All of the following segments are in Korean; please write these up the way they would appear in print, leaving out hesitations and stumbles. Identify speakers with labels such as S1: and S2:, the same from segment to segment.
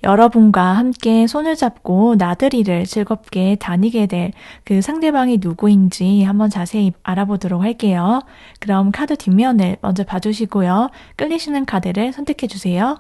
S1: 여러분과 함께 손을 잡고 나들이를 즐겁게 다니게 될 그 상대방이 누구인지 한번 자세히 알아보도록 할게요. 그럼 카드 뒷면을 먼저 봐주시고요. 끌리시는 카드를 선택해 주세요.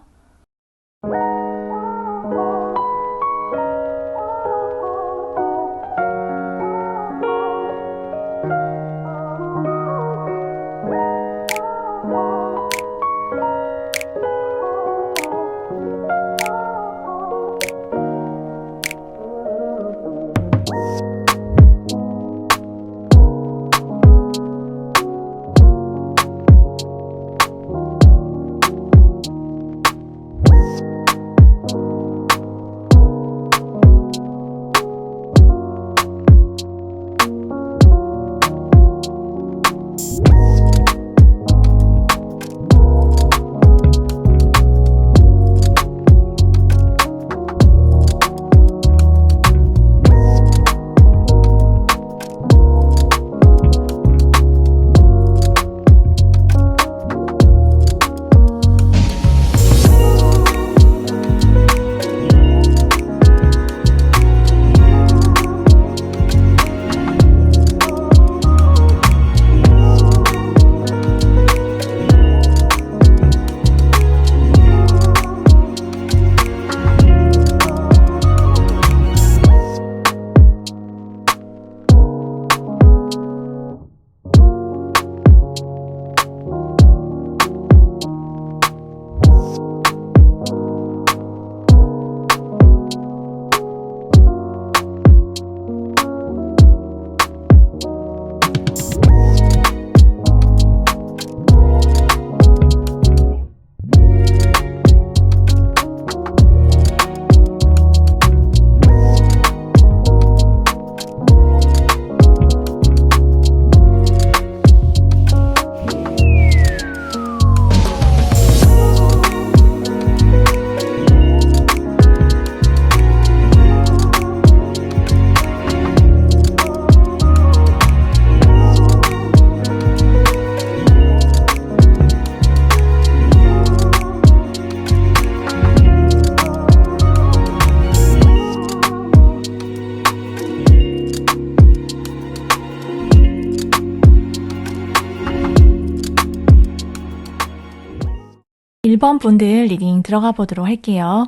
S1: 일 번 분들 리딩 들어가 보도록 할게요.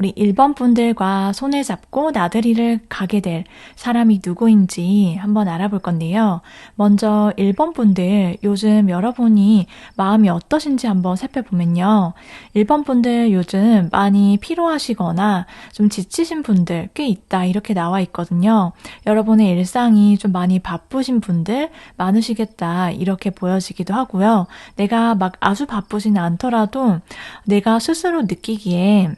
S1: 우리 1번 분들과 손을 잡고 나들이를 가게 될 사람이 누구인지 한번 알아볼 건데요. 먼저 1번 분들, 요즘 여러분이 마음이 어떠신지 한번 살펴보면요. 1번 분들 요즘 많이 피로하시거나 좀 지치신 분들 꽤 있다 이렇게 나와 있거든요. 여러분의 일상이 좀 많이 바쁘신 분들 많으시겠다 이렇게 보여지기도 하고요. 내가 막 아주 바쁘진 않더라도 내가 스스로 느끼기에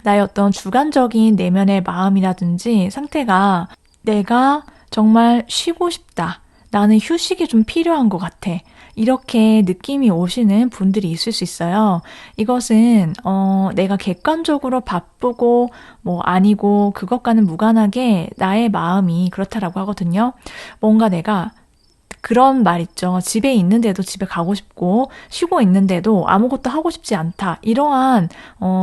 S1: 나의 어떤 주관적인 내면의 마음이라든지 상태가 내가 정말 쉬고 싶다. 나는 휴식이 좀 필요한 것 같아. 이렇게 느낌이 오시는 분들이 있을 수 있어요. 이것은 내가 객관적으로 바쁘고 뭐 아니고 그것과는 무관하게 나의 마음이 그렇다라고 하거든요. 뭔가 내가 그런 말 있죠. 집에 있는데도 집에 가고 싶고 쉬고 있는데도 아무것도 하고 싶지 않다. 이러한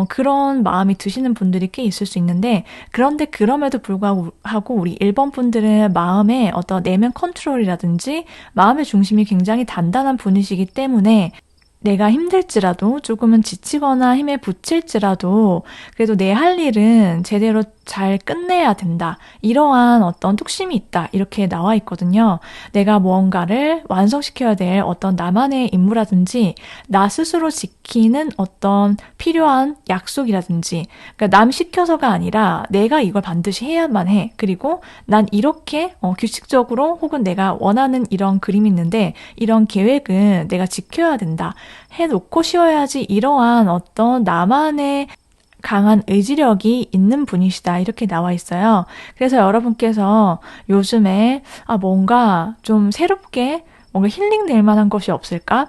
S1: 그런 마음이 드시는 분들이 꽤 있을 수 있는데 그런데 그럼에도 불구하고 우리 1번 분들은 마음의 어떤 내면 컨트롤이라든지 마음의 중심이 굉장히 단단한 분이시기 때문에 내가 힘들지라도 조금은 지치거나 힘에 부칠지라도 그래도 내 할 일은 제대로 잘 끝내야 된다. 이러한 어떤 뚝심이 있다. 이렇게 나와 있거든요. 내가 무언가를 완성시켜야 될 어떤 나만의 임무라든지 나 스스로 지키는 어떤 필요한 약속이라든지 그러니까 남 시켜서가 아니라 내가 이걸 반드시 해야만 해. 그리고 난 이렇게 규칙적으로 혹은 내가 원하는 이런 그림이 있는데 이런 계획은 내가 지켜야 된다. 해놓고 쉬어야지 이러한 어떤 나만의 강한 의지력이 있는 분이시다 이렇게 나와 있어요. 그래서 여러분께서 요즘에 뭔가 좀 새롭게 뭔가 힐링될 만한 것이 없을까?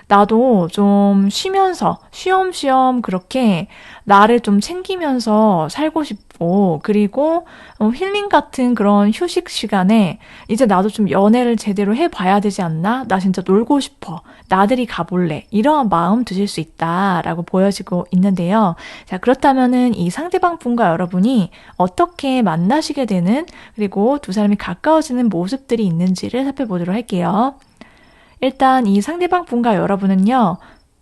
S1: 나도 좀 쉬면서 쉬엄쉬엄 그렇게 나를 좀 챙기면서 살고 싶고, 그리고 힐링 같은 그런 휴식 시간에 이제 나도 좀 연애를 제대로 해봐야 되지 않나? 나 진짜 놀고 싶어. 나들이 가볼래. 이러한 마음 드실 수 있다라고 보여지고 있는데요. 자, 그렇다면은 이 상대방 분과 여러분이 어떻게 만나시게 되는, 그리고 두 사람이 가까워지는 모습들이 있는지를 살펴보도록 할게요. 일단 이 상대방 분과 여러분은요,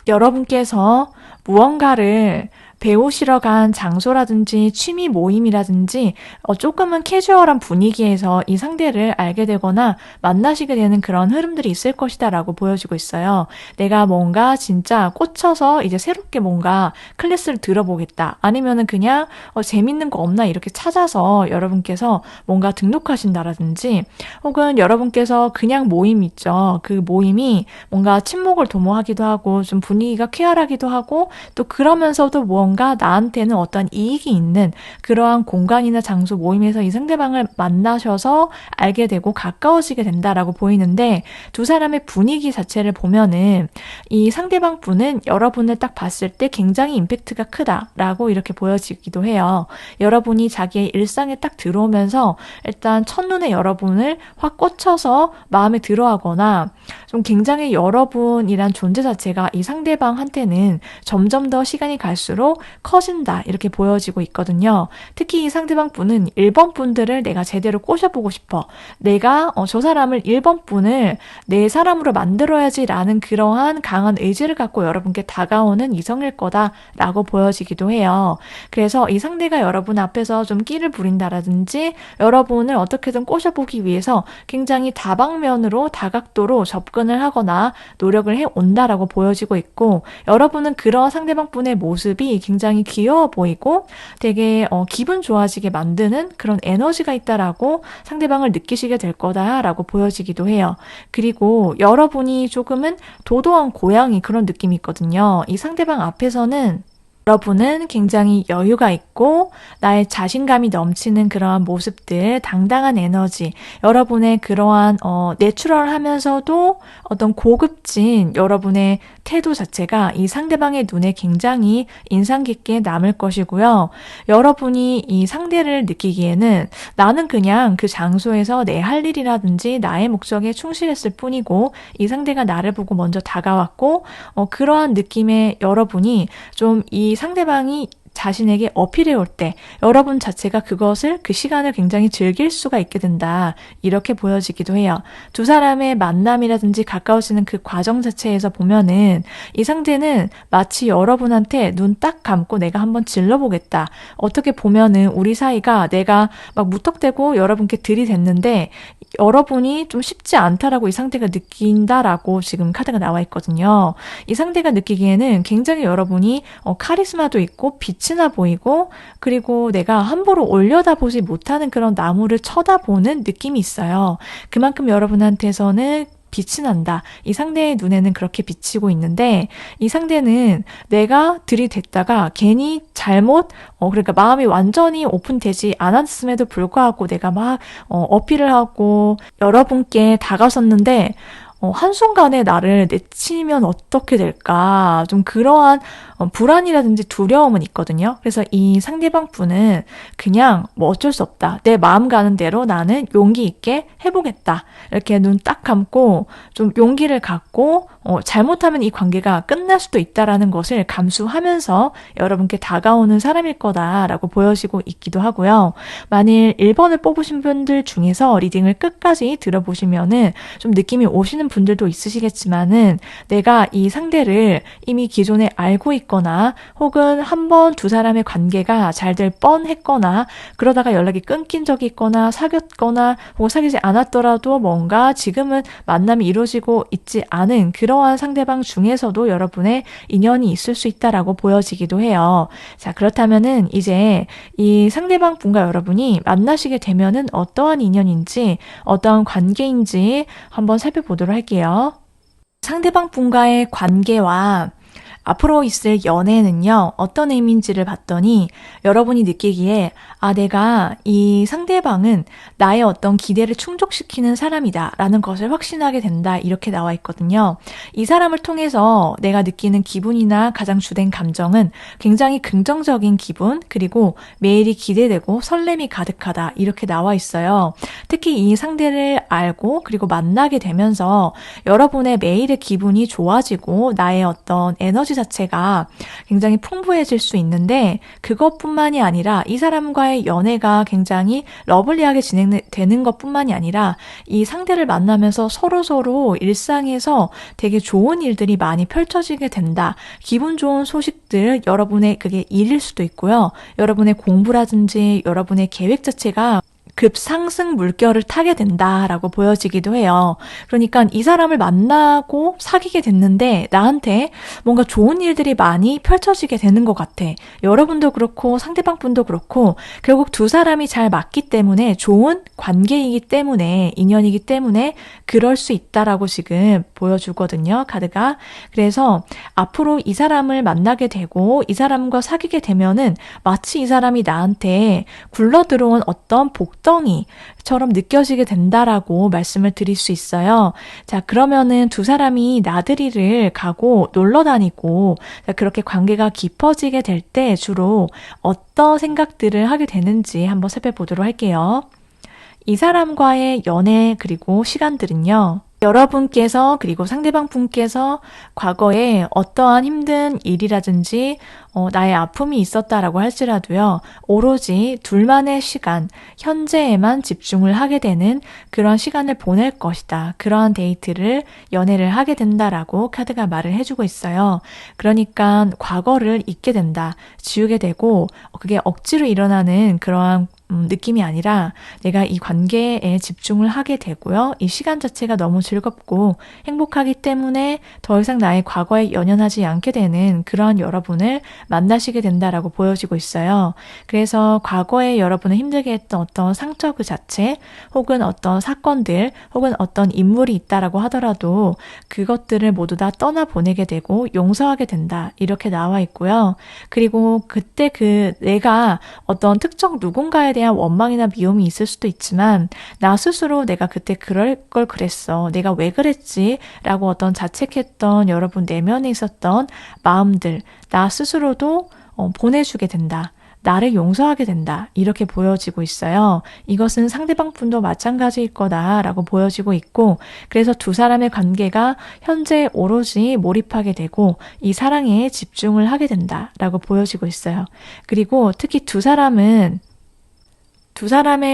S1: 여러분께서 무언가를 배우시러 간 장소라든지 취미 모임이라든지 조금은 캐주얼한 분위기에서 이 상대를 알게 되거나 만나시게 되는 그런 흐름들이 있을 것이다 라고 보여지고 있어요. 내가 뭔가 진짜 꽂혀서 이제 새롭게 뭔가 클래스를 들어보겠다. 아니면은 그냥 재밌는 거 없나 이렇게 찾아서 여러분께서 뭔가 등록하신다라든지, 혹은 여러분께서 그냥 모임 있죠. 그 모임이 뭔가 친목을 도모하기도 하고 좀 분위기가 쾌활하기도 하고, 또 그러면서도 뭔가 나한테는 어떤 이익이 있는 그러한 공간이나 장소 모임에서 이 상대방을 만나셔서 알게 되고 가까워지게 된다라고 보이는데, 두 사람의 분위기 자체를 보면은 이 상대방 분은 여러분을 딱 봤을 때 굉장히 임팩트가 크다라고 이렇게 보여지기도 해요. 여러분이 자기의 일상에 딱 들어오면서 일단 첫눈에 여러분을 확 꽂혀서 마음에 들어하거나, 좀 굉장히 여러분이란 존재 자체가 이 상대방한테는 점점 더 시간이 갈수록 커진다 이렇게 보여지고 있거든요. 특히 이 상대방 분은 1번 분들을 내가 제대로 꼬셔보고 싶어. 내가 저 사람을 1번 분을 내 사람으로 만들어야지 라는 그러한 강한 의지를 갖고 여러분께 다가오는 이성일 거다라고 보여지기도 해요. 그래서 이 상대가 여러분 앞에서 좀 끼를 부린다라든지 여러분을 어떻게든 꼬셔보기 위해서 굉장히 다방면으로 다각도로 접근을 하거나 노력을 해온다라고 보여지고 있고, 여러분은 그런 상대방 분의 모습이 굉장히 귀여워 보이고 되게 기분 좋아지게 만드는 그런 에너지가 있다라고 상대방을 느끼시게 될 거다라고 보여지기도 해요. 그리고 여러분이 조금은 도도한 고양이 그런 느낌이 있거든요. 이 상대방 앞에서는 여러분은 굉장히 여유가 있고 나의 자신감이 넘치는 그러한 모습들, 당당한 에너지, 여러분의 그러한 내추럴하면서도 어떤 고급진 여러분의 태도 자체가 이 상대방의 눈에 굉장히 인상 깊게 남을 것이고요. 여러분이 이 상대를 느끼기에는 나는 그냥 그 장소에서 내 할 일이라든지 나의 목적에 충실했을 뿐이고 이 상대가 나를 보고 먼저 다가왔고, 그러한 느낌의 여러분이 좀 이 상대방이 자신에게 어필해 올 때 여러분 자체가 그것을, 그 시간을 굉장히 즐길 수가 있게 된다. 이렇게 보여지기도 해요. 두 사람의 만남이라든지 가까워지는 그 과정 자체에서 보면은 이 상대는 마치 여러분한테 눈 딱 감고 내가 한번 질러보겠다. 어떻게 보면은 우리 사이가 내가 막 무턱대고 여러분께 들이댔는데 여러분이 좀 쉽지 않다라고 이 상대가 느낀다라고 지금 카드가 나와 있거든요. 이 상대가 느끼기에는 굉장히 여러분이 카리스마도 있고 빛이 나 보이고, 그리고 내가 함부로 올려다보지 못하는 그런 나무를 쳐다보는 느낌이 있어요. 그만큼 여러분한테서는 빛이 난다. 이 상대의 눈에는 그렇게 비치고 있는데, 이 상대는 내가 들이댔다가 괜히 잘못, 그러니까 마음이 완전히 오픈되지 않았음에도 불구하고 내가 막 어필을 하고 여러분께 다가섰는데 한순간에 나를 내치면 어떻게 될까? 좀 그러한 불안이라든지 두려움은 있거든요. 그래서 이 상대방 분은 그냥 뭐 어쩔 수 없다. 내 마음 가는 대로 나는 용기 있게 해보겠다. 이렇게 눈 딱 감고 좀 용기를 갖고 잘못하면 이 관계가 끝날 수도 있다라는 것을 감수하면서 여러분께 다가오는 사람일 거다라고 보여지고 있기도 하고요. 만일 1번을 뽑으신 분들 중에서 리딩을 끝까지 들어보시면은 좀 느낌이 오시는 분들도 있으시겠지만은, 내가 이 상대를 이미 기존에 알고 있거나 혹은 한 번 두 사람의 관계가 잘 될 뻔했거나 그러다가 연락이 끊긴 적이 있거나 사귀었거나 혹은 사귀지 않았더라도 뭔가 지금은 만남이 이루어지고 있지 않은 그러한 상대방 중에서도 여러분의 인연이 있을 수 있다라고 보여지기도 해요. 자, 그렇다면은 이제 이 상대방 분과 여러분이 만나시게 되면은 어떠한 인연인지 어떠한 관계인지 한번 살펴보도록 할게요. 상대방 분과의 관계와 앞으로 있을 연애는요, 어떤 의미인지를 봤더니 여러분이 느끼기에 내가 이 상대방은 나의 어떤 기대를 충족시키는 사람이다 라는 것을 확신하게 된다 이렇게 나와 있거든요. 이 사람을 통해서 내가 느끼는 기분이나 가장 주된 감정은 굉장히 긍정적인 기분 그리고 매일이 기대되고 설렘이 가득하다 이렇게 나와 있어요. 특히 이 상대를 알고 그리고 만나게 되면서 여러분의 매일의 기분이 좋아지고 나의 어떤 에너지 자체가 굉장히 풍부해질 수 있는데 그것뿐만이 아니라 이 사람과의 연애가 굉장히 러블리하게 진행되는 것뿐만이 아니라 이 상대를 만나면서 서로 일상에서 되게 좋은 일들이 많이 펼쳐지게 된다. 기분 좋은 소식들 여러분의 그게 일일 수도 있고요. 여러분의 공부라든지 여러분의 계획 자체가 급상승 물결을 타게 된다라고 보여지기도 해요. 그러니까 이 사람을 만나고 사귀게 됐는데 나한테 뭔가 좋은 일들이 많이 펼쳐지게 되는 것 같아. 여러분도 그렇고 상대방 분도 그렇고 결국 두 사람이 잘 맞기 때문에 좋은 관계이기 때문에 인연이기 때문에 그럴 수 있다라고 지금 보여주거든요. 카드가. 그래서 앞으로 이 사람을 만나게 되고 이 사람과 사귀게 되면은 마치 이 사람이 나한테 굴러들어온 어떤 복덩이처럼 느껴지게 된다라고 말씀을 드릴 수 있어요. 자, 그러면은 두 사람이 나들이를 가고 놀러 다니고 그렇게 관계가 깊어지게 될 때 주로 어떤 생각들을 하게 되는지 한번 살펴보도록 할게요. 이 사람과의 연애 그리고 시간들은요. 여러분께서 그리고 상대방 분께서 과거에 어떠한 힘든 일이라든지 나의 아픔이 있었다라고 할지라도요. 오로지 둘만의 시간, 현재에만 집중을 하게 되는 그런 시간을 보낼 것이다. 그러한 데이트를 연애를 하게 된다라고 카드가 말을 해주고 있어요. 그러니까 과거를 잊게 된다. 지우게 되고 그게 억지로 일어나는 그러한 느낌이 아니라 내가 이 관계에 집중을 하게 되고요. 이 시간 자체가 너무 즐겁고 행복하기 때문에 더 이상 나의 과거에 연연하지 않게 되는 그런 여러분을 만나시게 된다라고 보여지고 있어요. 그래서 과거에 여러분을 힘들게 했던 어떤 상처 그 자체 혹은 어떤 사건들 혹은 어떤 인물이 있다라고 하더라도 그것들을 모두 다 떠나보내게 되고 용서하게 된다. 이렇게 나와 있고요. 그리고 그때 내가 어떤 특정 누군가에 대한 원망이나 미움이 있을 수도 있지만 나 스스로 내가 그때 그럴 걸 그랬어. 내가 왜 그랬지? 라고 어떤 자책했던 여러분 내면에 있었던 마음들 나 스스로도 보내주게 된다. 나를 용서하게 된다. 이렇게 보여지고 있어요. 이것은 상대방 분도 마찬가지일 거다라고 보여지고 있고 그래서 두 사람의 관계가 현재 오로지 몰입하게 되고 이 사랑에 집중을 하게 된다라고 보여지고 있어요. 그리고 특히 두 사람의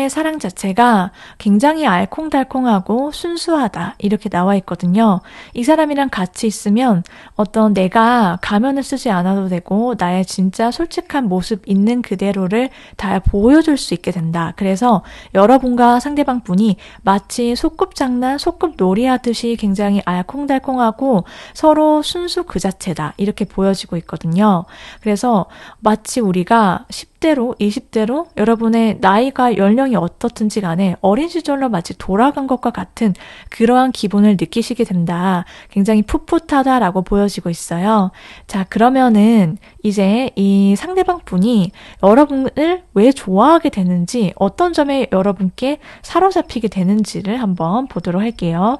S1: 사랑 자체가 굉장히 알콩달콩하고 순수하다 이렇게 나와 있거든요. 이 사람이랑 같이 있으면 어떤 내가 가면을 쓰지 않아도 되고 나의 진짜 솔직한 모습 있는 그대로를 다 보여줄 수 있게 된다. 그래서 여러분과 상대방 분이 마치 소꿉장난, 소꿉놀이 하듯이 굉장히 알콩달콩하고 서로 순수 그 자체다 이렇게 보여지고 있거든요. 그래서 마치 우리가 10대로 20대로 여러분의 나이가 연령이 어떻든지 간에 어린 시절로 마치 돌아간 것과 같은 그러한 기분을 느끼시게 된다. 굉장히 풋풋하다라고 보여지고 있어요. 자, 그러면은 이제 이 상대방 분이 여러분을 왜 좋아하게 되는지 어떤 점에 여러분께 사로잡히게 되는지를 한번 보도록 할게요.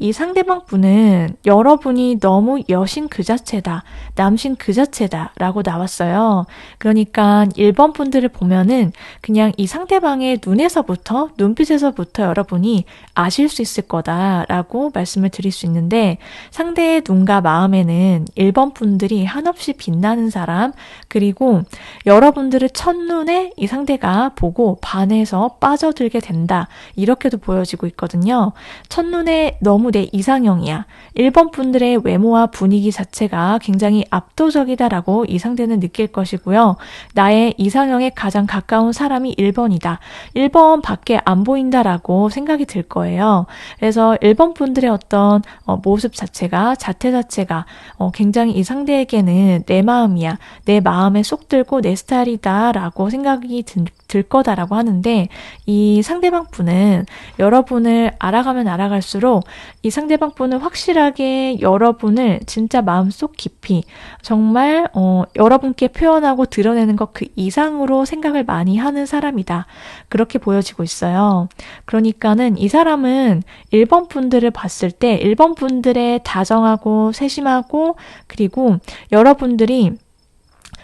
S1: 이 상대방 분은 여러분이 너무 여신 그 자체다, 남신 그 자체다 라고 나왔어요. 그러니까 1번 분들을 보면은 그냥 이 상대방의 눈에서부터, 눈빛에서부터 여러분이 아실 수 있을 거다라고 말씀을 드릴 수 있는데 상대의 눈과 마음에는 1번 분들이 한없이 빛나는 사람, 그리고 여러분들을 첫눈에 이 상대가 보고 반해서 빠져들게 된다. 이렇게도 보여지고 있거든요. 첫눈에 너무 내 이상형이야. 1번 분들의 외모와 분위기 자체가 굉장히 압도적이다라고 이 상대는 느낄 것이고요. 나의 이상형에 가장 가까운 사람이 1번이다. 1번 밖에 안 보인다라고 생각이 들 거예요. 그래서 1번 분들의 어떤 모습 자체가, 자태 자체가 굉장히 이 상대에게는 내 마음이야. 내 마음에 쏙 들고 내 스타일이다라고 생각이 들 거다라고 하는데 이 상대방 분은 여러분을 알아가면 알아갈수록 이 상대방 분은 확실하게 여러분을 진짜 마음속 깊이 정말 여러분께 표현하고 드러내는 것 그 이상으로 생각을 많이 하는 사람이다. 그렇게 보여지고 있어요. 그러니까는 이 사람은 1번 분들을 봤을 때 1번 분들의 다정하고 세심하고 그리고 여러분들이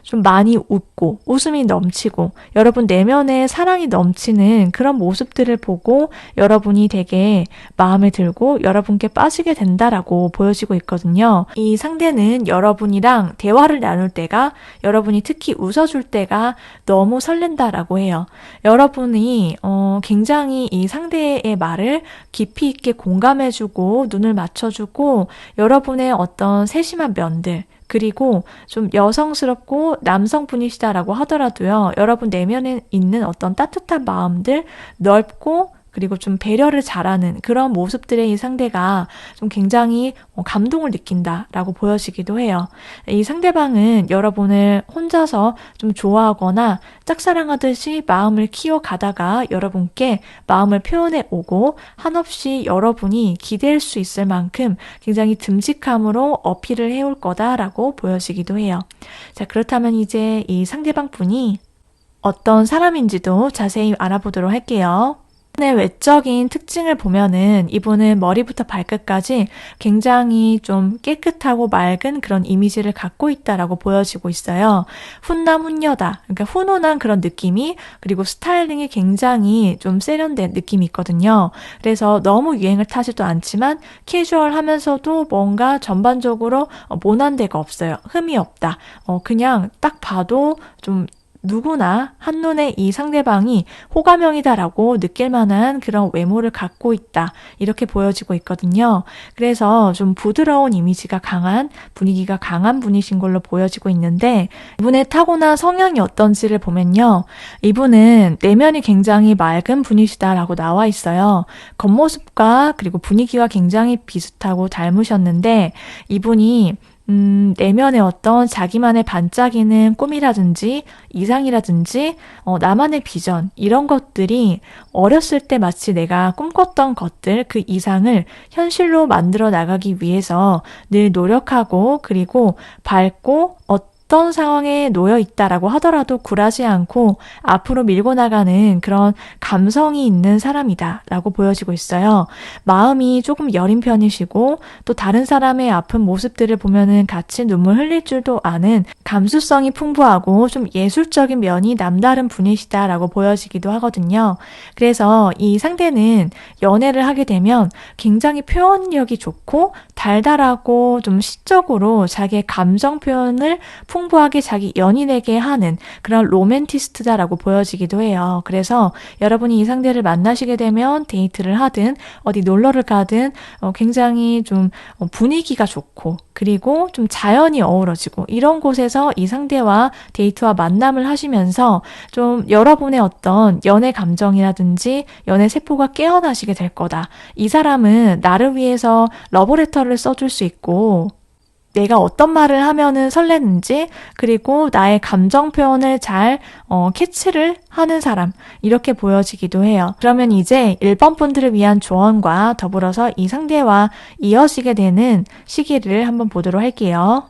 S1: 좀 많이 웃고 웃음이 넘치고 여러분 내면에 사랑이 넘치는 그런 모습들을 보고 여러분이 되게 마음에 들고 여러분께 빠지게 된다라고 보여지고 있거든요. 이 상대는 여러분이랑 대화를 나눌 때가 여러분이 특히 웃어줄 때가 너무 설렌다라고 해요. 여러분이 굉장히 이 상대의 말을 깊이 있게 공감해주고 눈을 맞춰주고 여러분의 어떤 세심한 면들 그리고 좀 여성스럽고 남성분이시다라고 하더라도요. 여러분 내면에 있는 어떤 따뜻한 마음들 넓고 그리고 좀 배려를 잘하는 그런 모습들의 이 상대가 좀 굉장히 감동을 느낀다라고 보여지기도 해요. 이 상대방은 여러분을 혼자서 좀 좋아하거나 짝사랑하듯이 마음을 키워가다가 여러분께 마음을 표현해 오고 한없이 여러분이 기댈 수 있을 만큼 굉장히 듬직함으로 어필을 해올 거다라고 보여지기도 해요. 자, 그렇다면 이제 이 상대방 분이 어떤 사람인지도 자세히 알아보도록 할게요. 이분의 외적인 특징을 보면은 이분은 머리부터 발끝까지 굉장히 좀 깨끗하고 맑은 그런 이미지를 갖고 있다라고 보여지고 있어요. 훈남 훈녀다. 그러니까 훈훈한 그런 느낌이 그리고 스타일링이 굉장히 좀 세련된 느낌이 있거든요. 그래서 너무 유행을 타지도 않지만 캐주얼하면서도 뭔가 전반적으로 모난 데가 없어요. 흠이 없다. 그냥 딱 봐도 좀 누구나 한눈에 이 상대방이 호감형이다라고 느낄 만한 그런 외모를 갖고 있다. 이렇게 보여지고 있거든요. 그래서 좀 부드러운 이미지가 강한, 분위기가 강한 분이신 걸로 보여지고 있는데 이분의 타고난 성향이 어떤지를 보면요. 이분은 내면이 굉장히 맑은 분이시다라고 나와 있어요. 겉모습과 그리고 분위기와 굉장히 비슷하고 닮으셨는데 이분이 내면의 어떤 자기만의 반짝이는 꿈이라든지 이상이라든지 나만의 비전 이런 것들이 어렸을 때 마치 내가 꿈꿨던 것들 그 이상을 현실로 만들어 나가기 위해서 늘 노력하고 그리고 밝고 어떤 상황에 놓여 있다라고 하더라도 굴하지 않고 앞으로 밀고 나가는 그런 감성이 있는 사람이다라고 보여지고 있어요. 마음이 조금 여린 편이시고 또 다른 사람의 아픈 모습들을 보면은 같이 눈물 흘릴 줄도 아는 감수성이 풍부하고 좀 예술적인 면이 남다른 분이시다라고 보여지기도 하거든요. 그래서 이 상대는 연애를 하게 되면 굉장히 표현력이 좋고 달달하고 좀 시적으로 자기의 감정 표현을 풍부하게 자기 연인에게 하는 그런 로맨티스트다라고 보여지기도 해요. 그래서 여러분이 이 상대를 만나시게 되면 데이트를 하든 어디 놀러를 가든 굉장히 좀 분위기가 좋고 그리고 좀 자연이 어우러지고 이런 곳에서 이 상대와 데이트와 만남을 하시면서 좀 여러분의 어떤 연애 감정이라든지 연애 세포가 깨어나시게 될 거다. 이 사람은 나를 위해서 러브레터를 써줄 수 있고 내가 어떤 말을 하면은 설레는지 그리고 나의 감정 표현을 잘 캐치를 하는 사람 이렇게 보여지기도 해요. 그러면 이제 1번 분들을 위한 조언과 더불어서 이 상대와 이어지게 되는 시기를 한번 보도록 할게요.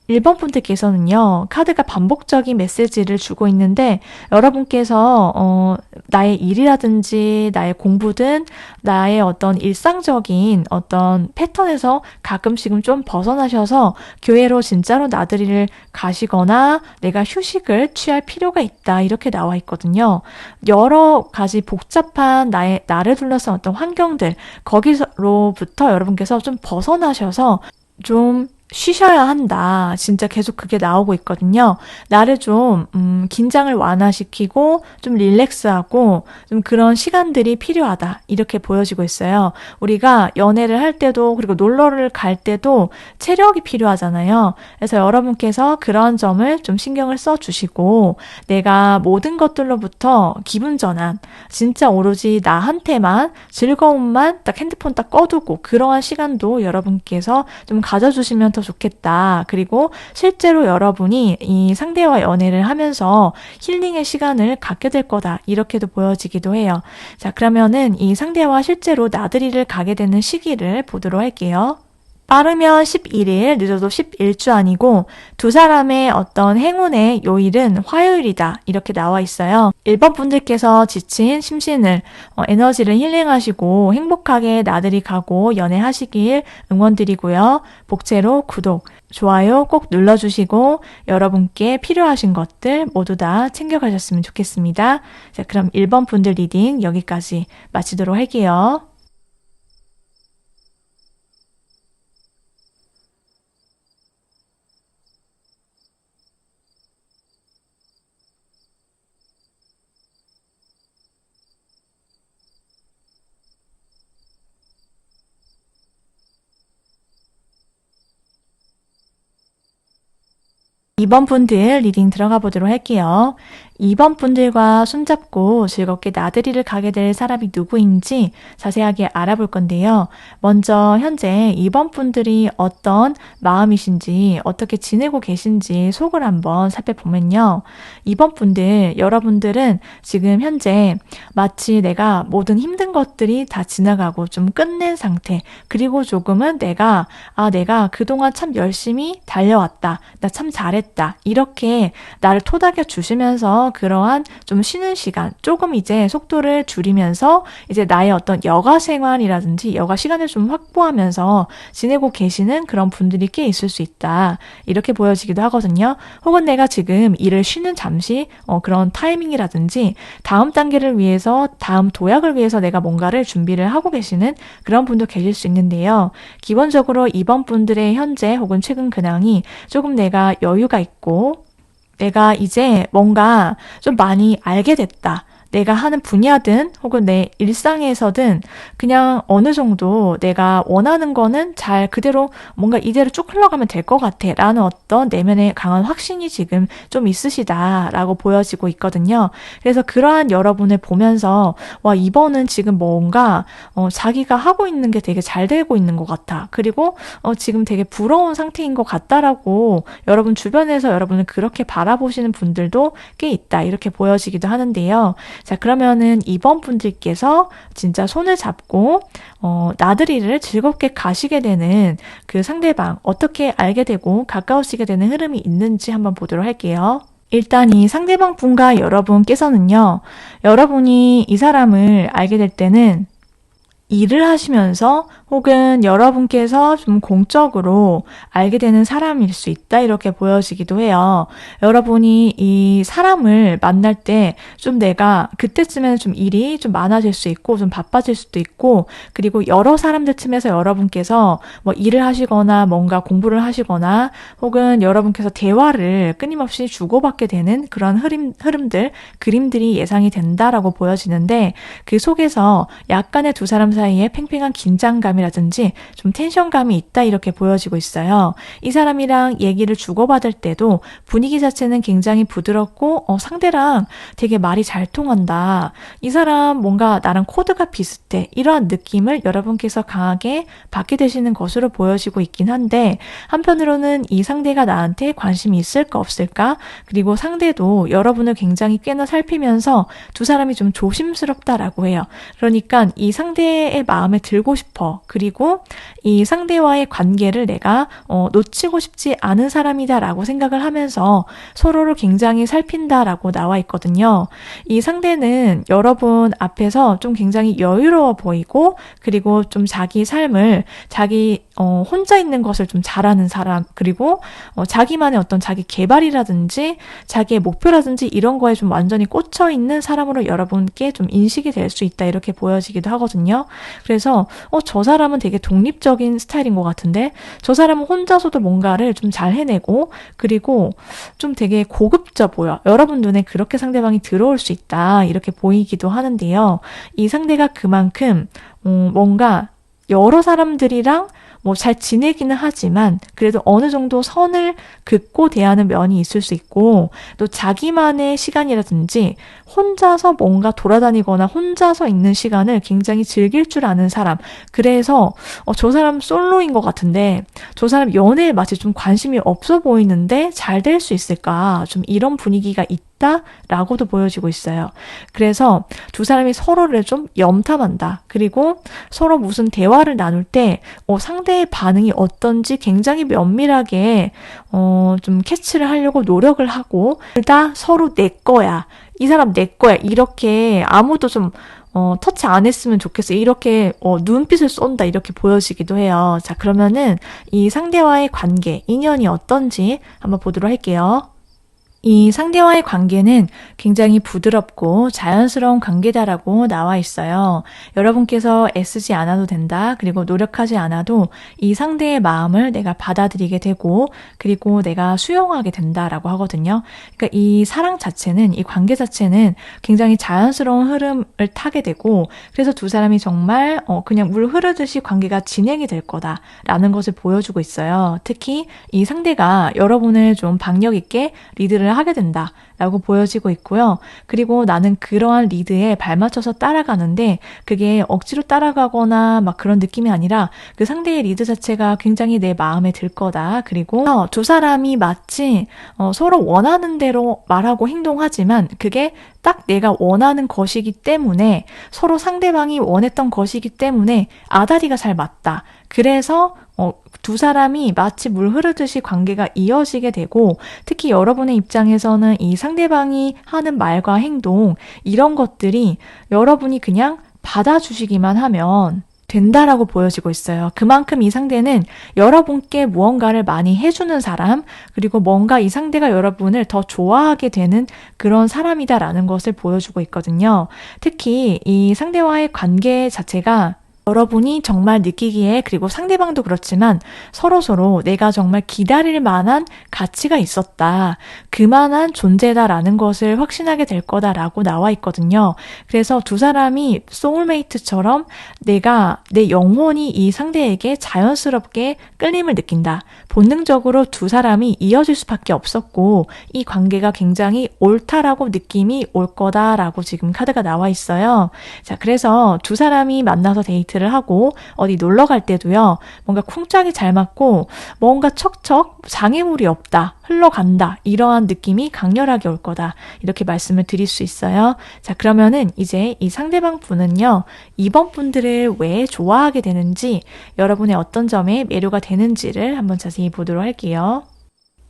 S1: 1번 분들께서는요, 카드가 반복적인 메시지를 주고 있는데, 여러분께서, 나의 일이라든지, 나의 공부든, 나의 어떤 일상적인 어떤 패턴에서 가끔씩은 좀 벗어나셔서, 교회로 진짜로 나들이를 가시거나, 내가 휴식을 취할 필요가 있다, 이렇게 나와 있거든요. 여러 가지 복잡한 나를 둘러싼 어떤 환경들, 거기로부터 여러분께서 좀 벗어나셔서, 좀 쉬셔야 한다. 진짜 계속 그게 나오고 있거든요. 나를 좀 긴장을 완화시키고 좀 릴렉스하고 좀 그런 시간들이 필요하다. 이렇게 보여지고 있어요. 우리가 연애를 할 때도 그리고 놀러를 갈 때도 체력이 필요하잖아요. 그래서 여러분께서 그런 점을 좀 신경을 써주시고 내가 모든 것들로부터 기분 전환 진짜 오로지 나한테만 즐거움만 딱 핸드폰 딱 꺼두고 그러한 시간도 여러분께서 좀 가져주시면 더 좋겠다. 그리고 실제로 여러분이 이 상대와 연애를 하면서 힐링의 시간을 갖게 될 거다. 이렇게도 보여지기도 해요. 자, 그러면은 이 상대와 실제로 나들이를 가게 되는 시기를 보도록 할게요. 빠르면 11일, 늦어도 11주 아니고 두 사람의 어떤 행운의 요일은 화요일이다. 이렇게 나와 있어요. 1번 분들께서 지친 심신을, 에너지를 힐링하시고 행복하게 나들이 가고 연애하시길 응원드리고요. 복채로 구독, 좋아요 꼭 눌러주시고 여러분께 필요하신 것들 모두 다 챙겨가셨으면 좋겠습니다. 자, 그럼 1번 분들 리딩 여기까지 마치도록 할게요. 2번 분들 리딩 들어가 보도록 할게요. 2번 분들과 손잡고 즐겁게 나들이를 가게 될 사람이 누구인지 자세하게 알아볼 건데요. 먼저 현재 2번 분들이 어떤 마음이신지 어떻게 지내고 계신지 속을 한번 살펴보면요. 2번 분들, 여러분들은 지금 현재 마치 내가 모든 힘든 것들이 다 지나가고 좀 끝낸 상태, 그리고 조금은 내가 그동안 참 열심히 달려왔다. 나 참 잘했다. 이렇게 나를 토닥여 주시면서 그러한 좀 쉬는 시간, 조금 이제 속도를 줄이면서 이제 나의 어떤 여가 생활이라든지 여가 시간을 좀 확보하면서 지내고 계시는 그런 분들이 꽤 있을 수 있다. 이렇게 보여지기도 하거든요. 혹은 내가 지금 일을 쉬는 잠시 그런 타이밍이라든지 다음 단계를 위해서, 다음 도약을 위해서 내가 뭔가를 준비를 하고 계시는 그런 분도 계실 수 있는데요. 기본적으로 이번 분들의 현재 혹은 최근 근황이 조금 내가 여유가 있고 내가 이제 뭔가 좀 많이 알게 됐다. 내가 하는 분야든 혹은 내 일상에서든 그냥 어느 정도 내가 원하는 거는 잘 그대로 뭔가 이대로 쭉 흘러가면 될 것 같아 라는 어떤 내면의 강한 확신이 지금 좀 있으시다라고 보여지고 있거든요. 그래서 그러한 여러분을 보면서 와, 이번은 지금 뭔가 자기가 하고 있는 게 되게 잘 되고 있는 것 같아. 그리고 지금 되게 부러운 상태인 것 같다라고 여러분 주변에서 여러분을 그렇게 바라보시는 분들도 꽤 있다. 이렇게 보여지기도 하는데요. 자, 그러면은 2번 분들께서 진짜 손을 잡고 나들이를 즐겁게 가시게 되는 그 상대방 어떻게 알게 되고 가까워지게 되는 흐름이 있는지 한번 보도록 할게요. 일단 이 상대방 분과 여러분께서는요, 여러분이 이 사람을 알게 될 때는 일을 하시면서 혹은 여러분께서 좀 공적으로 알게 되는 사람일 수 있다 이렇게 보여지기도 해요. 여러분이 이 사람을 만날 때 좀 내가 그때쯤에는 좀 일이 좀 많아질 수 있고 좀 바빠질 수도 있고 그리고 여러 사람들 틈에서 여러분께서 뭐 일을 하시거나 뭔가 공부를 하시거나 혹은 여러분께서 대화를 끊임없이 주고받게 되는 그런 흐름들, 그림들이 예상이 된다라고 보여지는데 그 속에서 약간의 두 사람 사이에 팽팽한 긴장감이라든지 좀 텐션감이 있다 이렇게 보여지고 있어요. 이 사람이랑 얘기를 주고받을 때도 분위기 자체는 굉장히 부드럽고 상대랑 되게 말이 잘 통한다. 이 사람 뭔가 나랑 코드가 비슷해. 이런 느낌을 여러분께서 강하게 받게 되시는 것으로 보여지고 있긴 한데 한편으로는 이 상대가 나한테 관심이 있을까 없을까? 그리고 상대도 여러분을 굉장히 꽤나 살피면서 두 사람이 좀 조심스럽다라고 해요. 그러니까 이 상대의 마음에 들고 싶어. 그리고 이 상대와의 관계를 내가 놓치고 싶지 않은 사람이다라고 생각을 하면서 서로를 굉장히 살핀다라고 나와 있거든요. 이 상대는 여러분 앞에서 좀 굉장히 여유로워 보이고 그리고 좀 자기 삶을 자기 혼자 있는 것을 좀 잘하는 사람 그리고 자기만의 어떤 자기 개발이라든지 자기의 목표라든지 이런 거에 좀 완전히 꽂혀 있는 사람으로 여러분께 좀 인식이 될 수 있다 이렇게 보여지기도 하거든요. 그래서 저 사람은 되게 독립적인 스타일인 것 같은데 저 사람은 혼자서도 뭔가를 좀 잘 해내고 그리고 좀 되게 고급져 보여. 여러분 눈에 그렇게 상대방이 들어올 수 있다 이렇게 보이기도 하는데요. 이 상대가 그만큼 뭔가 여러 사람들이랑 뭐 잘 지내기는 하지만 그래도 어느 정도 선을 긋고 대하는 면이 있을 수 있고, 또 자기만의 시간이라든지 혼자서 뭔가 돌아다니거나 혼자서 있는 시간을 굉장히 즐길 줄 아는 사람. 그래서 저 사람 솔로인 것 같은데 저 사람 연애에 마치 좀 관심이 없어 보이는데 잘 될 수 있을까? 좀 이런 분위기가 있다라고도 보여지고 있어요. 그래서 두 사람이 서로를 좀 염탐한다. 그리고 서로 무슨 대화를 나눌 때 상대의 반응이 어떤지 굉장히 면밀하게 좀 캐치를 하려고 노력을 하고, 다 서로 내 거야. 이 사람 내 거야. 이렇게 아무도 좀 터치 안 했으면 좋겠어. 이렇게 눈빛을 쏜다. 이렇게 보여지기도 해요. 자, 그러면은 이 상대와의 관계, 인연이 어떤지 한번 보도록 할게요. 이 상대와의 관계는 굉장히 부드럽고 자연스러운 관계다라고 나와 있어요. 여러분께서 애쓰지 않아도 된다. 그리고 노력하지 않아도 이 상대의 마음을 내가 받아들이게 되고, 그리고 내가 수용하게 된다라고 하거든요. 그러니까 이 사랑 자체는, 이 관계 자체는 굉장히 자연스러운 흐름을 타게 되고, 그래서 두 사람이 정말 그냥 물 흐르듯이 관계가 진행이 될 거다라는 것을 보여주고 있어요. 특히 이 상대가 여러분을 좀 박력 있게 리드를 하게 된다라고 보여지고 있고요. 그리고 나는 그러한 리드에 발맞춰서 따라가는데 그게 억지로 따라가거나 막 그런 느낌이 아니라 그 상대의 리드 자체가 굉장히 내 마음에 들 거다. 그리고 두 사람이 마치 서로 원하는 대로 말하고 행동하지만 그게 딱 내가 원하는 것이기 때문에, 서로 상대방이 원했던 것이기 때문에 아다리가 잘 맞다. 그래서 두 사람이 마치 물 흐르듯이 관계가 이어지게 되고, 특히 여러분의 입장에서는 이 상대방이 하는 말과 행동, 이런 것들이 여러분이 그냥 받아주시기만 하면 된다라고 보여지고 있어요. 그만큼 이 상대는 여러분께 무언가를 많이 해주는 사람, 그리고 뭔가 이 상대가 여러분을 더 좋아하게 되는 그런 사람이다라는 것을 보여주고 있거든요. 특히 이 상대와의 관계 자체가 여러분이 정말 느끼기에, 그리고 상대방도 그렇지만 서로서로 내가 정말 기다릴 만한 가치가 있었다, 그만한 존재다라는 것을 확신하게 될 거다라고 나와 있거든요. 그래서 두 사람이 소울메이트처럼 내가, 내 영혼이 이 상대에게 자연스럽게 끌림을 느낀다. 본능적으로 두 사람이 이어질 수밖에 없었고 이 관계가 굉장히 옳다라고 느낌이 올 거다라고 지금 카드가 나와 있어요. 자, 그래서 두 사람이 만나서 데이트를 하고 어디 놀러 갈 때도요, 뭔가 쿵짝이 잘 맞고 뭔가 척척 장애물이 없다, 흘러간다, 이러한 느낌이 강렬하게 올 거다, 이렇게 말씀을 드릴 수 있어요. 자, 그러면은 이제 이 상대방 분은요, 이번 분들을 왜 좋아하게 되는지, 여러분의 어떤 점에 매료가 되는지를 한번 자세히 보도록 할게요.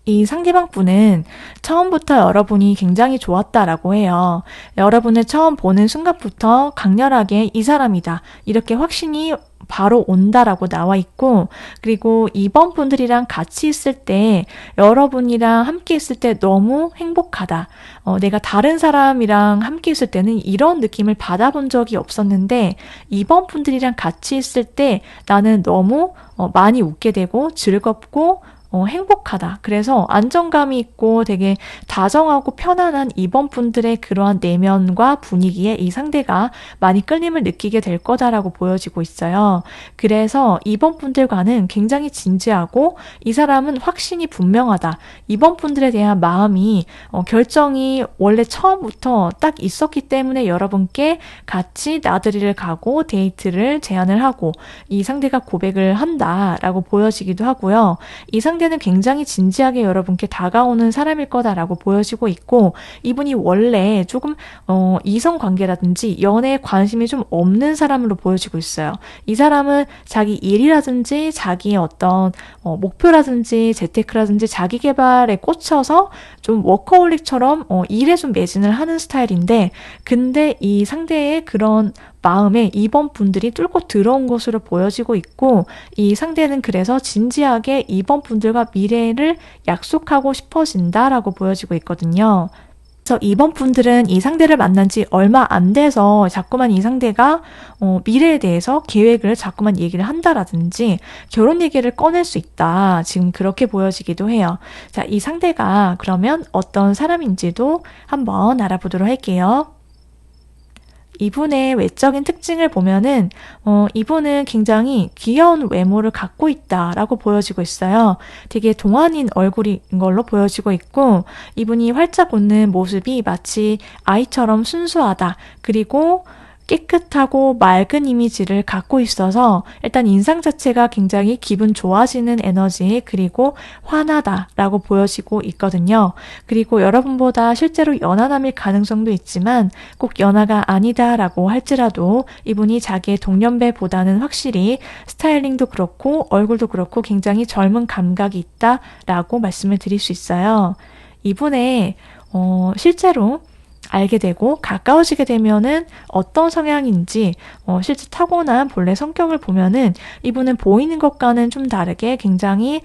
S1: 이 상대방 분은 처음부터 여러분이 굉장히 좋았다라고 해요. 여러분을 처음 보는 순간부터 강렬하게 이 사람이다, 이렇게 확신이 바로 온다라고 나와 있고, 그리고 이번 분들이랑 같이 있을 때, 여러분이랑 함께 있을 때 너무 행복하다. 내가 다른 사람이랑 함께 있을 때는 이런 느낌을 받아본 적이 없었는데 이번 분들이랑 같이 있을 때 나는 너무 많이 웃게 되고 즐겁고 행복하다. 그래서 안정감이 있고 되게 다정하고 편안한 이번 분들의 그러한 내면과 분위기에 이 상대가 많이 끌림을 느끼게 될 거다라고 보여지고 있어요. 그래서 이번 분들과는 굉장히 진지하고 이 사람은 확신이 분명하다. 이번 분들에 대한 마음이 결정이 원래 처음부터 딱 있었기 때문에 여러분께 같이 나들이를 가고 데이트를 제안을 하고 이 상대가 고백을 한다라고 보여지기도 하고요. 이 상대는 굉장히 진지하게 여러분께 다가오는 사람일 거다라고 보여지고 있고, 이분이 원래 조금 이성관계라든지 연애에 관심이 좀 없는 사람으로 보여지고 있어요. 이 사람은 자기 일이라든지 자기의 어떤 목표라든지 재테크라든지 자기 개발에 꽂혀서 좀 워커홀릭처럼 일에 좀 매진을 하는 스타일인데, 근데 이 상대의 그런 마음에 이번 분들이 뚫고 들어온 것으로 보여지고 있고, 이 상대는 그래서 진지하게 이번 분들과 미래를 약속하고 싶어진다라고 보여지고 있거든요. 그래서 이번 분들은 이 상대를 만난 지 얼마 안 돼서 자꾸만 이 상대가 미래에 대해서 계획을 자꾸만 얘기를 한다라든지 결혼 얘기를 꺼낼 수 있다, 지금 그렇게 보여지기도 해요. 자, 이 상대가 그러면 어떤 사람인지도 한번 알아보도록 할게요. 이분의 외적인 특징을 보면은 이분은 굉장히 귀여운 외모를 갖고 있다라고 보여지고 있어요. 되게 동안인 얼굴인 걸로 보여지고 있고 이분이 활짝 웃는 모습이 마치 아이처럼 순수하다. 그리고 깨끗하고 맑은 이미지를 갖고 있어서 일단 인상 자체가 굉장히 기분 좋아지는 에너지 그리고 환하다라고 보여지고 있거든요. 그리고 여러분보다 실제로 연하남일 가능성도 있지만 꼭 연하가 아니다라고 할지라도 이분이 자기의 동년배보다는 확실히 스타일링도 그렇고 얼굴도 그렇고 굉장히 젊은 감각이 있다라고 말씀을 드릴 수 있어요. 이분의 실제로 알게 되고 가까워지게 되면은 어떤 성향인지 실제 타고난 본래 성격을 보면은 이분은 보이는 것과는 좀 다르게 굉장히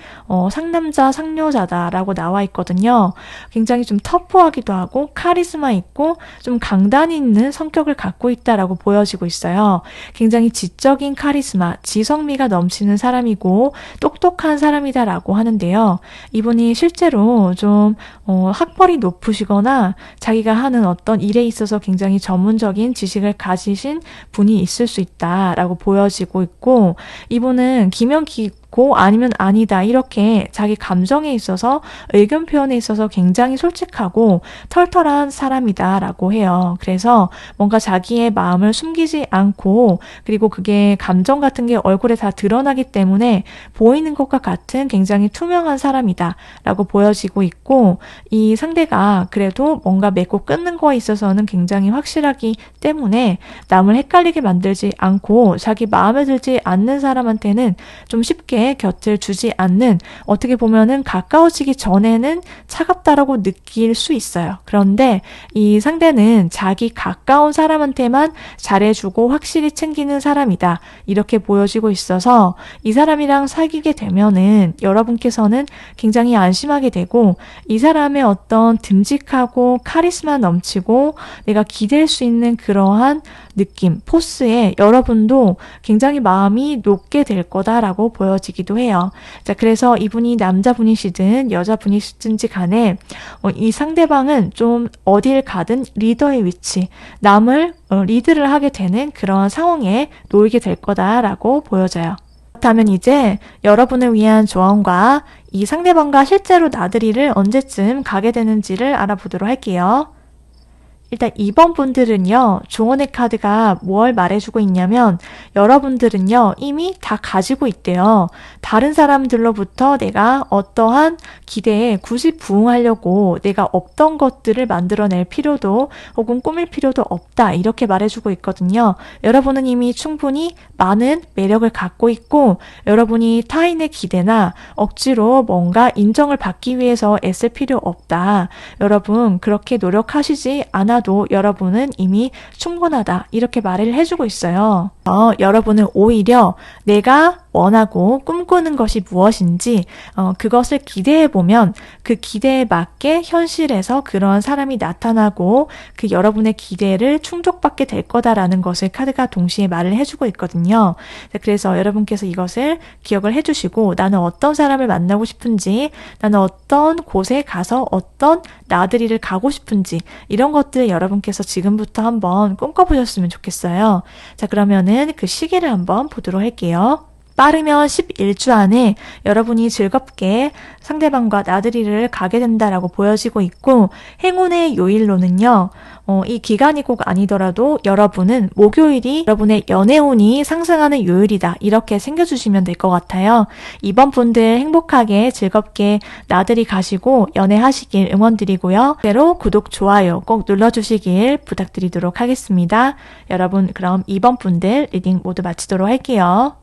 S1: 상남자 상여자다라고 나와 있거든요. 굉장히 좀 터프하기도 하고 카리스마 있고 좀 강단 있는 성격을 갖고 있다라고 보여지고 있어요. 굉장히 지적인 카리스마, 지성미가 넘치는 사람이고 똑똑한 사람이다라고 하는데요. 이분이 실제로 좀 학벌이 높으시거나 자기가 하는 어떤 일에 있어서 굉장히 전문적인 지식을 가지신 분이 있을 수 있다라고 보여지고 있고 이분은 기면기고 아니면 아니다 이렇게 자기 감정에 있어서 의견 표현에 있어서 굉장히 솔직하고 털털한 사람이다라고 해요. 그래서 뭔가 자기의 마음을 숨기지 않고 그리고 그게 감정 같은 게 얼굴에 다 드러나기 때문에 보이는 것과 같은 굉장히 투명한 사람이다라고 보여지고 있고 이 상대가 그래도 뭔가 맺고 끊는 거에 있어서는 굉장히 확실하기 때문에 남을 헷갈리게 만들지 않고 자기 마음에 들지 않는 사람한테는 좀 쉽게 곁을 주지 않는 어떻게 보면은 가까워지기 전에는 차갑다라고 느낄 수 있어요. 그런데 이 상대는 자기 가까운 사람한테만 잘해주고 확실히 챙기는 사람이다. 이렇게 보여지고 있어서 이 사람이랑 사귀게 되면은 여러분께서는 굉장히 안심하게 되고 이 사람의 어떤 듬직하고 카리스마 넘치고 내가 기댈 수 있는 그러한 느낌, 포스에 여러분도 굉장히 마음이 녹게 될 거다라고 보여지기도 해요. 자, 그래서 이분이 남자분이시든 여자분이시든지 간에 이 상대방은 좀 어딜 가든 리더의 위치, 남을 리드를 하게 되는 그런 상황에 놓이게 될 거다라고 보여져요. 그렇다면 이제 여러분을 위한 조언과 이 상대방과 실제로 나들이를 언제쯤 가게 되는지를 알아보도록 할게요. 일단 2번 분들은요, 조언의 카드가 뭘 말해주고 있냐면, 여러분들은요, 이미 다 가지고 있대요. 다른 사람들로부터 내가 어떠한 기대에 굳이 부응하려고 내가 없던 것들을 만들어낼 필요도 혹은 꾸밀 필요도 없다. 이렇게 말해주고 있거든요. 여러분은 이미 충분히 많은 매력을 갖고 있고, 여러분이 타인의 기대나 억지로 뭔가 인정을 받기 위해서 애쓸 필요 없다. 여러분, 그렇게 노력하시지 않아도 여러분은 이미 충분하다. 이렇게 말을 해주고 있어요. 여러분은 오히려 내가 원하고 꿈꾸는 것이 무엇인지 그것을 기대해보면 그 기대에 맞게 현실에서 그런 사람이 나타나고 그 여러분의 기대를 충족받게 될 거다라는 것을 카드가 동시에 말을 해주고 있거든요. 그래서 여러분께서 이것을 기억을 해주시고 나는 어떤 사람을 만나고 싶은지 나는 어떤 곳에 가서 어떤 나들이를 가고 싶은지 이런 것들 여러분께서 지금부터 한번 꿈꿔보셨으면 좋겠어요. 자, 그러면은 그 시기를 한번 보도록 할게요. 빠르면 11주 안에 여러분이 즐겁게 상대방과 나들이를 가게 된다라고 보여지고 있고 행운의 요일로는요. 이 기간이 꼭 아니더라도 여러분은 목요일이 여러분의 연애운이 상승하는 요일이다. 이렇게 생겨주시면 될 것 같아요. 이번 분들 행복하게 즐겁게 나들이 가시고 연애하시길 응원드리고요. 그대로 구독, 좋아요 꼭 눌러주시길 부탁드리도록 하겠습니다. 여러분 그럼 이번 분들 리딩 모두 마치도록 할게요.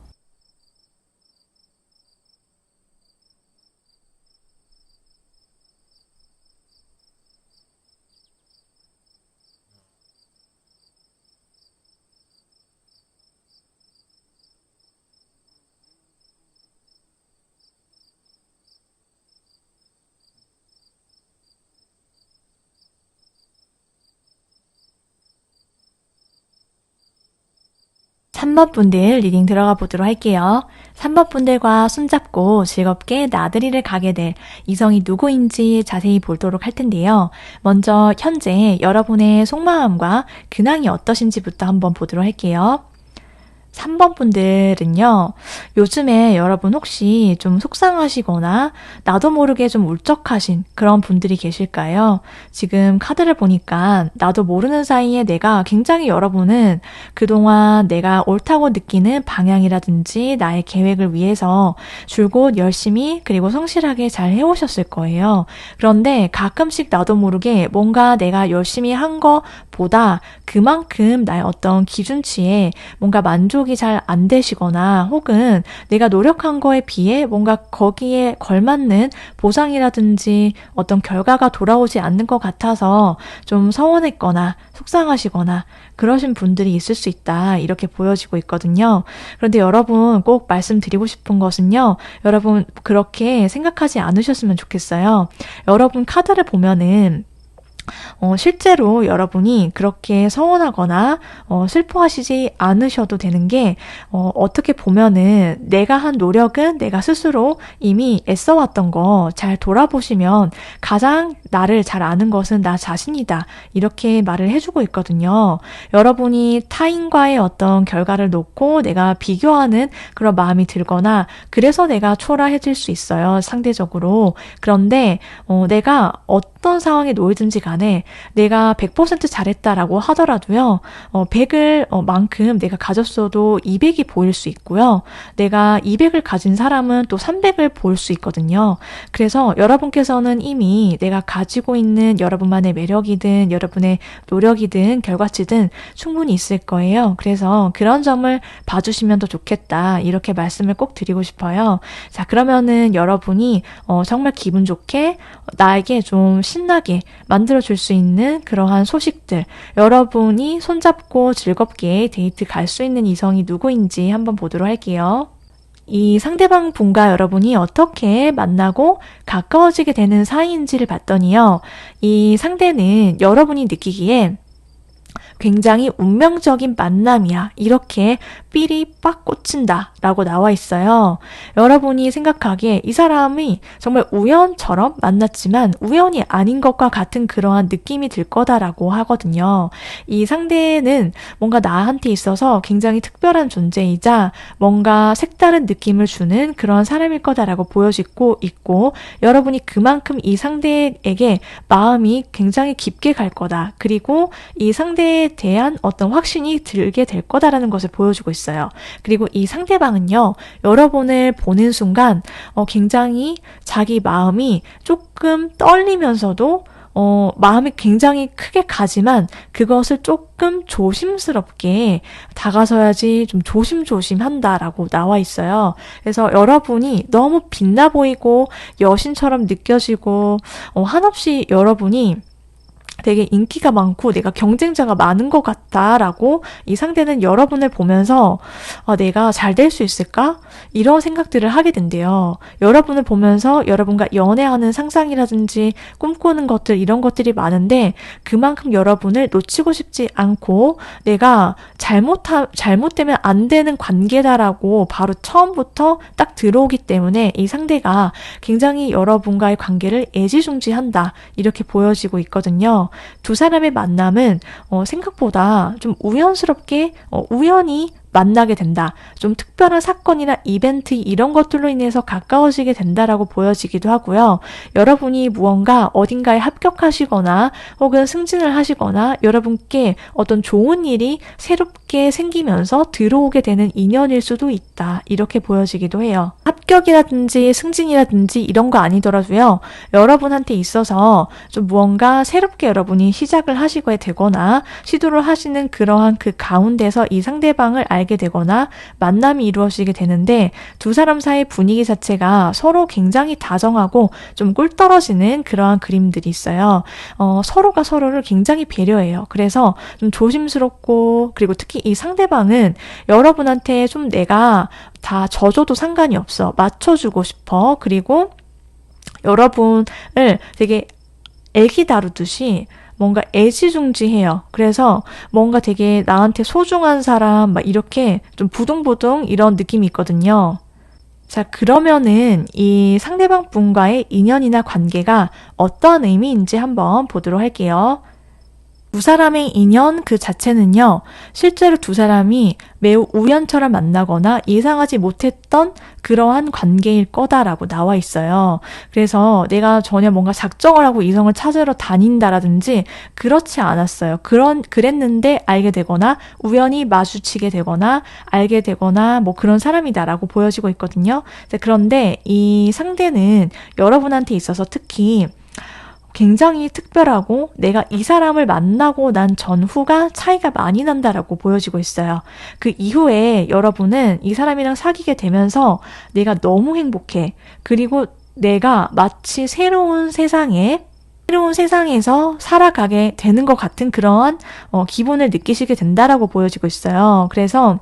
S1: 3번 분들 리딩 들어가 보도록 할게요. 3번 분들과 손잡고 즐겁게 나들이를 가게 될 이성이 누구인지 자세히 보도록 할 텐데요. 먼저 현재 여러분의 속마음과 근황이 어떠신지부터 한번 보도록 할게요. 3번 분들은요, 요즘에 여러분 혹시 좀 속상하시거나 나도 모르게 좀 울적하신 그런 분들이 계실까요? 지금 카드를 보니까 나도 모르는 사이에 내가 굉장히 여러분은 그동안 내가 옳다고 느끼는 방향이라든지 나의 계획을 위해서 줄곧 열심히 그리고 성실하게 잘 해오셨을 거예요. 그런데 가끔씩 나도 모르게 뭔가 내가 열심히 한 것보다 그만큼 나의 어떤 기준치에 뭔가 만족이 잘 안 되시거나 혹은 내가 노력한 거에 비해 뭔가 거기에 걸맞는 보상이라든지 어떤 결과가 돌아오지 않는 것 같아서 좀 서운했거나 속상하시거나 그러신 분들이 있을 수 있다 이렇게 보여지고 있거든요. 그런데 여러분 꼭 말씀드리고 싶은 것은요. 여러분 그렇게 생각하지 않으셨으면 좋겠어요. 여러분 카드를 보면은 실제로 여러분이 그렇게 서운하거나 슬퍼하시지 않으셔도 되는 게 어떻게 보면은 내가 한 노력은 내가 스스로 이미 애써왔던 거 잘 돌아보시면 가장 나를 잘 아는 것은 나 자신이다. 이렇게 말을 해주고 있거든요. 여러분이 타인과의 어떤 결과를 놓고 내가 비교하는 그런 마음이 들거나 그래서 내가 초라해질 수 있어요. 상대적으로. 그런데 내가 어떤 상황에 놓이든지 간에 내가 100% 잘했다라고 하더라도요. 100을 만큼 내가 가졌어도 200이 보일 수 있고요. 내가 200을 가진 사람은 또 300을 볼 수 있거든요. 그래서 여러분께서는 이미 내가 가지고 있는 여러분만의 매력이든 여러분의 노력이든 결과치든 충분히 있을 거예요. 그래서 그런 점을 봐주시면 더 좋겠다. 이렇게 말씀을 꼭 드리고 싶어요. 자, 그러면은 여러분이 정말 기분 좋게 나에게 좀 신나게 만들어줄 수 있는 그러한 소식들, 여러분이 손잡고 즐겁게 데이트 갈 수 있는 이성이 누구인지 한번 보도록 할게요. 이 상대방 분과 여러분이 어떻게 만나고 가까워지게 되는 사이인지를 봤더니요. 이 상대는 여러분이 느끼기에 굉장히 운명적인 만남이야. 이렇게 삘이 빡 꽂힌다 라고 나와 있어요. 여러분이 생각하기에 이 사람이 정말 우연처럼 만났지만 우연이 아닌 것과 같은 그러한 느낌이 들 거다라고 하거든요. 이 상대는 뭔가 나한테 있어서 굉장히 특별한 존재이자 뭔가 색다른 느낌을 주는 그런 사람일 거다라고 보여지고 있고 여러분이 그만큼 이 상대에게 마음이 굉장히 깊게 갈 거다. 그리고 이 상대에 대한 어떤 확신이 들게 될 거다라는 것을 보여주고 있어요. 그리고 이 상대방은요, 여러분을 보는 순간 굉장히 자기 마음이 조금 떨리면서도 마음이 굉장히 크게 가지만 그것을 조금 조심스럽게 다가서야지 좀 조심조심 한다라고 나와 있어요. 그래서 여러분이 너무 빛나 보이고 여신처럼 느껴지고 한없이 여러분이 되게 인기가 많고 내가 경쟁자가 많은 것 같다라고 이 상대는 여러분을 보면서 내가 잘 될 수 있을까? 이런 생각들을 하게 된대요. 여러분을 보면서 여러분과 연애하는 상상이라든지 꿈꾸는 것들 이런 것들이 많은데 그만큼 여러분을 놓치고 싶지 않고 내가 잘못되면 안 되는 관계다라고 바로 처음부터 딱 들어오기 때문에 이 상대가 굉장히 여러분과의 관계를 애지중지한다 이렇게 보여지고 있거든요. 두 사람의 만남은 생각보다 좀 우연스럽게 우연히 만나게 된다. 좀 특별한 사건이나 이벤트 이런 것들로 인해서 가까워지게 된다라고 보여지기도 하고요. 여러분이 무언가 어딘가에 합격하시거나 혹은 승진을 하시거나 여러분께 어떤 좋은 일이 새롭게 생기면서 들어오게 되는 인연일 수도 있다. 이렇게 보여지기도 해요. 합격이라든지 승진이라든지 이런 거 아니더라도요. 여러분한테 있어서 좀 무언가 새롭게 여러분이 시작을 하시게 되거나 시도를 하시는 그러한 그 가운데서 이 상대방을 알게 되거나 만남이 이루어지게 되는데 두 사람 사이 분위기 자체가 서로 굉장히 다정하고 좀 꿀떨어지는 그러한 그림들이 있어요. 서로가 서로를 굉장히 배려해요. 그래서 좀 조심스럽고 그리고 특히 이 상대방은 여러분한테 좀 내가 다 져줘도 상관이 없어. 맞춰주고 싶어. 그리고 여러분을 되게 애기 다루듯이 뭔가 애지중지해요. 그래서 뭔가 되게 나한테 소중한 사람 막 이렇게 좀 부둥부둥 이런 느낌이 있거든요. 자, 그러면은 이 상대방 분과의 인연이나 관계가 어떤 의미인지 한번 보도록 할게요. 두 사람의 인연 그 자체는요, 실제로 두 사람이 매우 우연처럼 만나거나 예상하지 못했던 그러한 관계일 거다라고 나와 있어요. 그래서 내가 전혀 뭔가 작정을 하고 이성을 찾으러 다닌다라든지 그렇지 않았어요. 그랬는데 알게 되거나 우연히 마주치게 되거나 알게 되거나 뭐 그런 사람이다라고 보여지고 있거든요. 그런데 이 상대는 여러분한테 있어서 특히 굉장히 특별하고 내가 이 사람을 만나고 난 전후가 차이가 많이 난다라고 보여지고 있어요. 그 이후에 여러분은 이 사람이랑 사귀게 되면서 내가 너무 행복해. 그리고 내가 마치 새로운 세상에서 살아가게 되는 것 같은 그러한 기분을 느끼시게 된다라고 보여지고 있어요. 그래서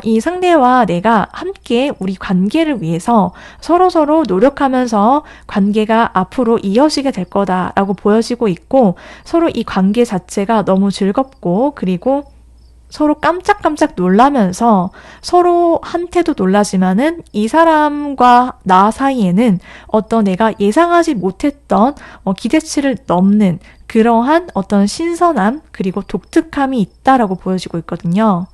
S1: 이 상대와 내가 함께 우리 관계를 위해서 서로서로 노력하면서 관계가 앞으로 이어지게 될 거다라고 보여지고 있고 서로 이 관계 자체가 너무 즐겁고 그리고 서로 깜짝깜짝 놀라면서 서로한테도 놀라지만은 이 사람과 나 사이에는 어떤 내가 예상하지 못했던 기대치를 넘는 그러한 어떤 신선함 그리고 독특함이 있다라고 보여지고 있거든요.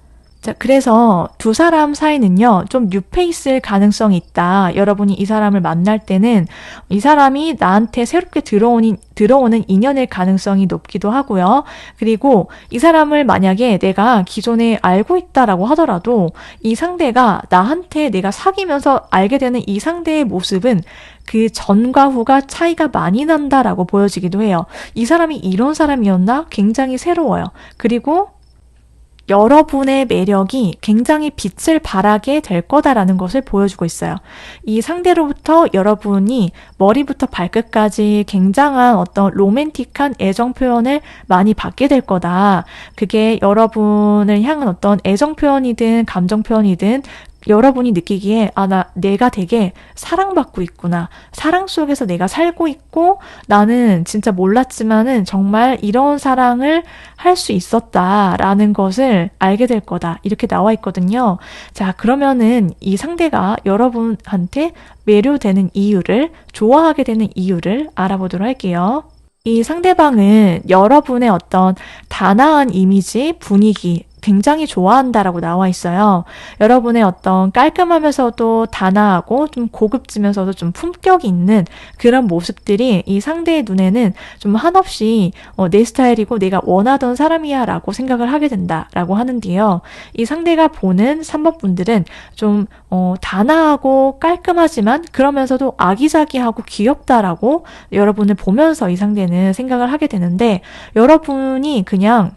S1: 자, 그래서 두 사람 사이는요, 좀 뉴페이스일 가능성이 있다. 여러분이 이 사람을 만날 때는 이 사람이 나한테 새롭게 들어오는 인연일 가능성이 높기도 하고요. 그리고 이 사람을 만약에 내가 기존에 알고 있다라고 하더라도 이 상대가 나한테 내가 사귀면서 알게 되는 이 상대의 모습은 그 전과 후가 차이가 많이 난다라고 보여지기도 해요. 이 사람이 이런 사람이었나? 굉장히 새로워요. 그리고 여러분의 매력이 굉장히 빛을 발하게 될 거다라는 것을 보여주고 있어요. 이 상대로부터 여러분이 머리부터 발끝까지 굉장한 어떤 로맨틱한 애정 표현을 많이 받게 될 거다. 그게 여러분을 향한 어떤 애정 표현이든 감정 표현이든 여러분이 느끼기에 내가 되게 사랑받고 있구나. 사랑 속에서 내가 살고 있고 나는 진짜 몰랐지만은 정말 이런 사랑을 할 수 있었다라는 것을 알게 될 거다. 이렇게 나와 있거든요. 자, 그러면은 이 상대가 여러분한테 매료되는 이유를, 좋아하게 되는 이유를 알아보도록 할게요. 이 상대방은 여러분의 어떤 단아한 이미지, 분위기, 굉장히 좋아한다라고 나와 있어요. 여러분의 어떤 깔끔하면서도 단아하고 좀 고급지면서도 좀 품격이 있는 그런 모습들이 이 상대의 눈에는 좀 한없이 내 스타일이고 내가 원하던 사람이야 라고 생각을 하게 된다라고 하는데요. 이 상대가 보는 3번 분들은 좀 단아하고 깔끔하지만 그러면서도 아기자기하고 귀엽다라고 여러분을 보면서 이 상대는 생각을 하게 되는데 여러분이 그냥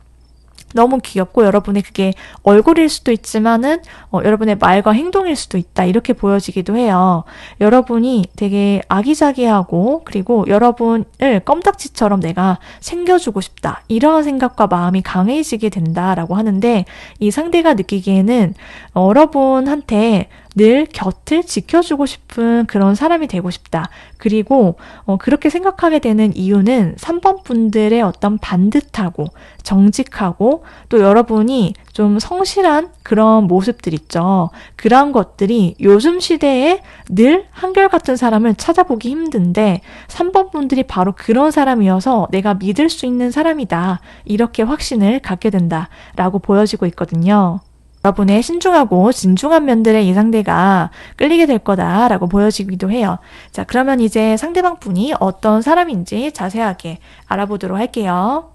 S1: 너무 귀엽고 여러분의 그게 얼굴일 수도 있지만은 여러분의 말과 행동일 수도 있다 이렇게 보여지기도 해요. 여러분이 되게 아기자기하고 그리고 여러분을 껌딱지처럼 내가 챙겨주고 싶다 이런 생각과 마음이 강해지게 된다라고 하는데 이 상대가 느끼기에는 여러분한테 늘 곁을 지켜주고 싶은 그런 사람이 되고 싶다. 그리고 그렇게 생각하게 되는 이유는 3번 분들의 어떤 반듯하고 정직하고 또 여러분이 좀 성실한 그런 모습들 있죠. 그런 것들이 요즘 시대에 늘 한결같은 사람을 찾아보기 힘든데 3번 분들이 바로 그런 사람이어서 내가 믿을 수 있는 사람이다. 이렇게 확신을 갖게 된다라고 보여지고 있거든요. 여러분의 신중하고 진중한 면들의 이 상대가 끌리게 될 거다라고 보여지기도 해요. 자, 그러면 이제 상대방 분이 어떤 사람인지 자세하게 알아보도록 할게요.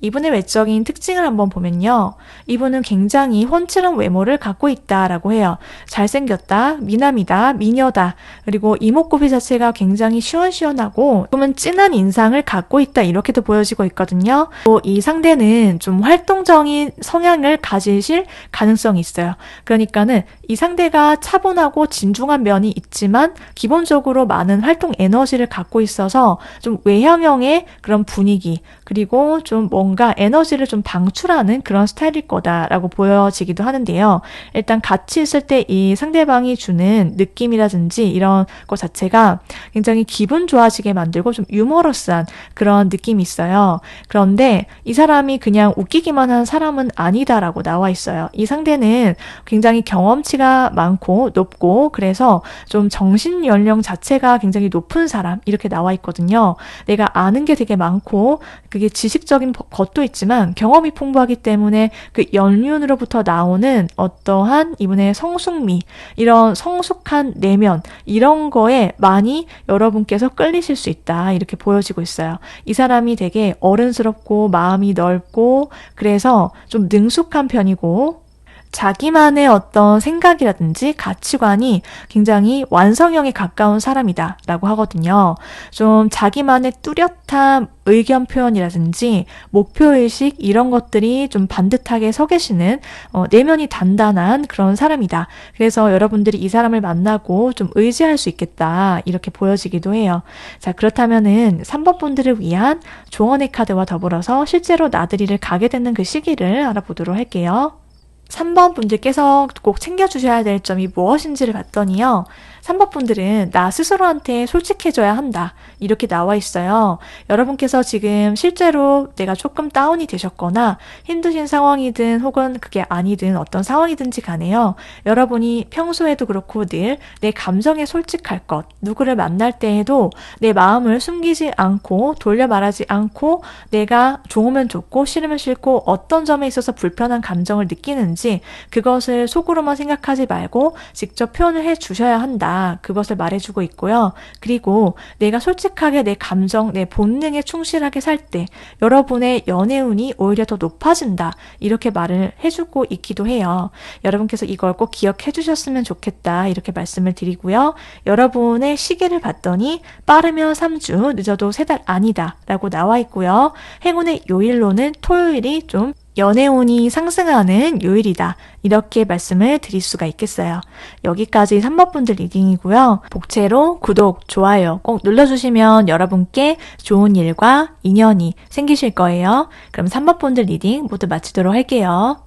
S1: 이분의 외적인 특징을 한번 보면요. 이분은 굉장히 훤칠한 외모를 갖고 있다라고 해요. 잘생겼다, 미남이다, 미녀다, 그리고 이목구비 자체가 굉장히 시원시원하고 조금은 진한 인상을 갖고 있다 이렇게도 보여지고 있거든요. 또 이 상대는 좀 활동적인 성향을 가지실 가능성이 있어요. 그러니까는 이 상대가 차분하고 진중한 면이 있지만 기본적으로 많은 활동 에너지를 갖고 있어서 좀 외향형의 그런 분위기 그리고 좀 뭔가 에너지를 좀 방출하는 그런 스타일일 거다라고 보여지기도 하는데요. 일단 같이 있을 때 이 상대방이 주는 느낌이라든지 이런 것 자체가 굉장히 기분 좋아지게 만들고 좀 유머러스한 그런 느낌이 있어요. 그런데 이 사람이 그냥 웃기기만 한 사람은 아니다라고 나와 있어요. 이 상대는 굉장히 경험치가 많고 높고 그래서 좀 정신 연령 자체가 굉장히 높은 사람 이렇게 나와 있거든요. 내가 아는 게 되게 많고 그게 지식적인 것도 있지만 경험이 풍부하기 때문에 그 연륜으로부터 나오는 어떠한 이분의 성숙미 이런 성숙한 내면 이런 거에 많이 여러분께서 끌리실 수 있다 이렇게 보여지고 있어요. 이 사람이 되게 어른스럽고 마음이 넓고 그래서 좀 능숙한 편이고 자기만의 어떤 생각이라든지 가치관이 굉장히 완성형에 가까운 사람이다 라고 하거든요. 좀 자기만의 뚜렷한 의견 표현이라든지 목표의식 이런 것들이 좀 반듯하게 서 계시는 내면이 단단한 그런 사람이다. 그래서 여러분들이 이 사람을 만나고 좀 의지할 수 있겠다 이렇게 보여지기도 해요. 자, 그렇다면은 3번 분들을 위한 조언의 카드와 더불어서 실제로 나들이를 가게 되는 그 시기를 알아보도록 할게요. 3번 분들께서 꼭 챙겨주셔야 될 점이 무엇인지를 봤더니요. 3번 분들은 나 스스로한테 솔직해져야 한다. 이렇게 나와 있어요. 여러분께서 지금 실제로 내가 조금 다운이 되셨거나 힘드신 상황이든 혹은 그게 아니든 어떤 상황이든지 간에요. 여러분이 평소에도 그렇고 늘 내 감정에 솔직할 것, 누구를 만날 때에도 내 마음을 숨기지 않고 돌려 말하지 않고 내가 좋으면 좋고 싫으면 싫고 어떤 점에 있어서 불편한 감정을 느끼는지 그것을 속으로만 생각하지 말고 직접 표현을 해 주셔야 한다. 그것을 말해주고 있고요. 그리고 내가 솔직하게 내 감정, 내 본능에 충실하게 살 때 여러분의 연애운이 오히려 더 높아진다. 이렇게 말을 해주고 있기도 해요. 여러분께서 이걸 꼭 기억해 주셨으면 좋겠다. 이렇게 말씀을 드리고요. 여러분의 시기를 봤더니 빠르면 3주, 늦어도 3달 아니다. 라고 나와 있고요. 행운의 요일로는 토요일이 좀 연애운이 상승하는 요일이다. 이렇게 말씀을 드릴 수가 있겠어요. 여기까지 3번 분들 리딩이고요. 복채로 구독, 좋아요 꼭 눌러주시면 여러분께 좋은 일과 인연이 생기실 거예요. 그럼 3번 분들 리딩 모두 마치도록 할게요.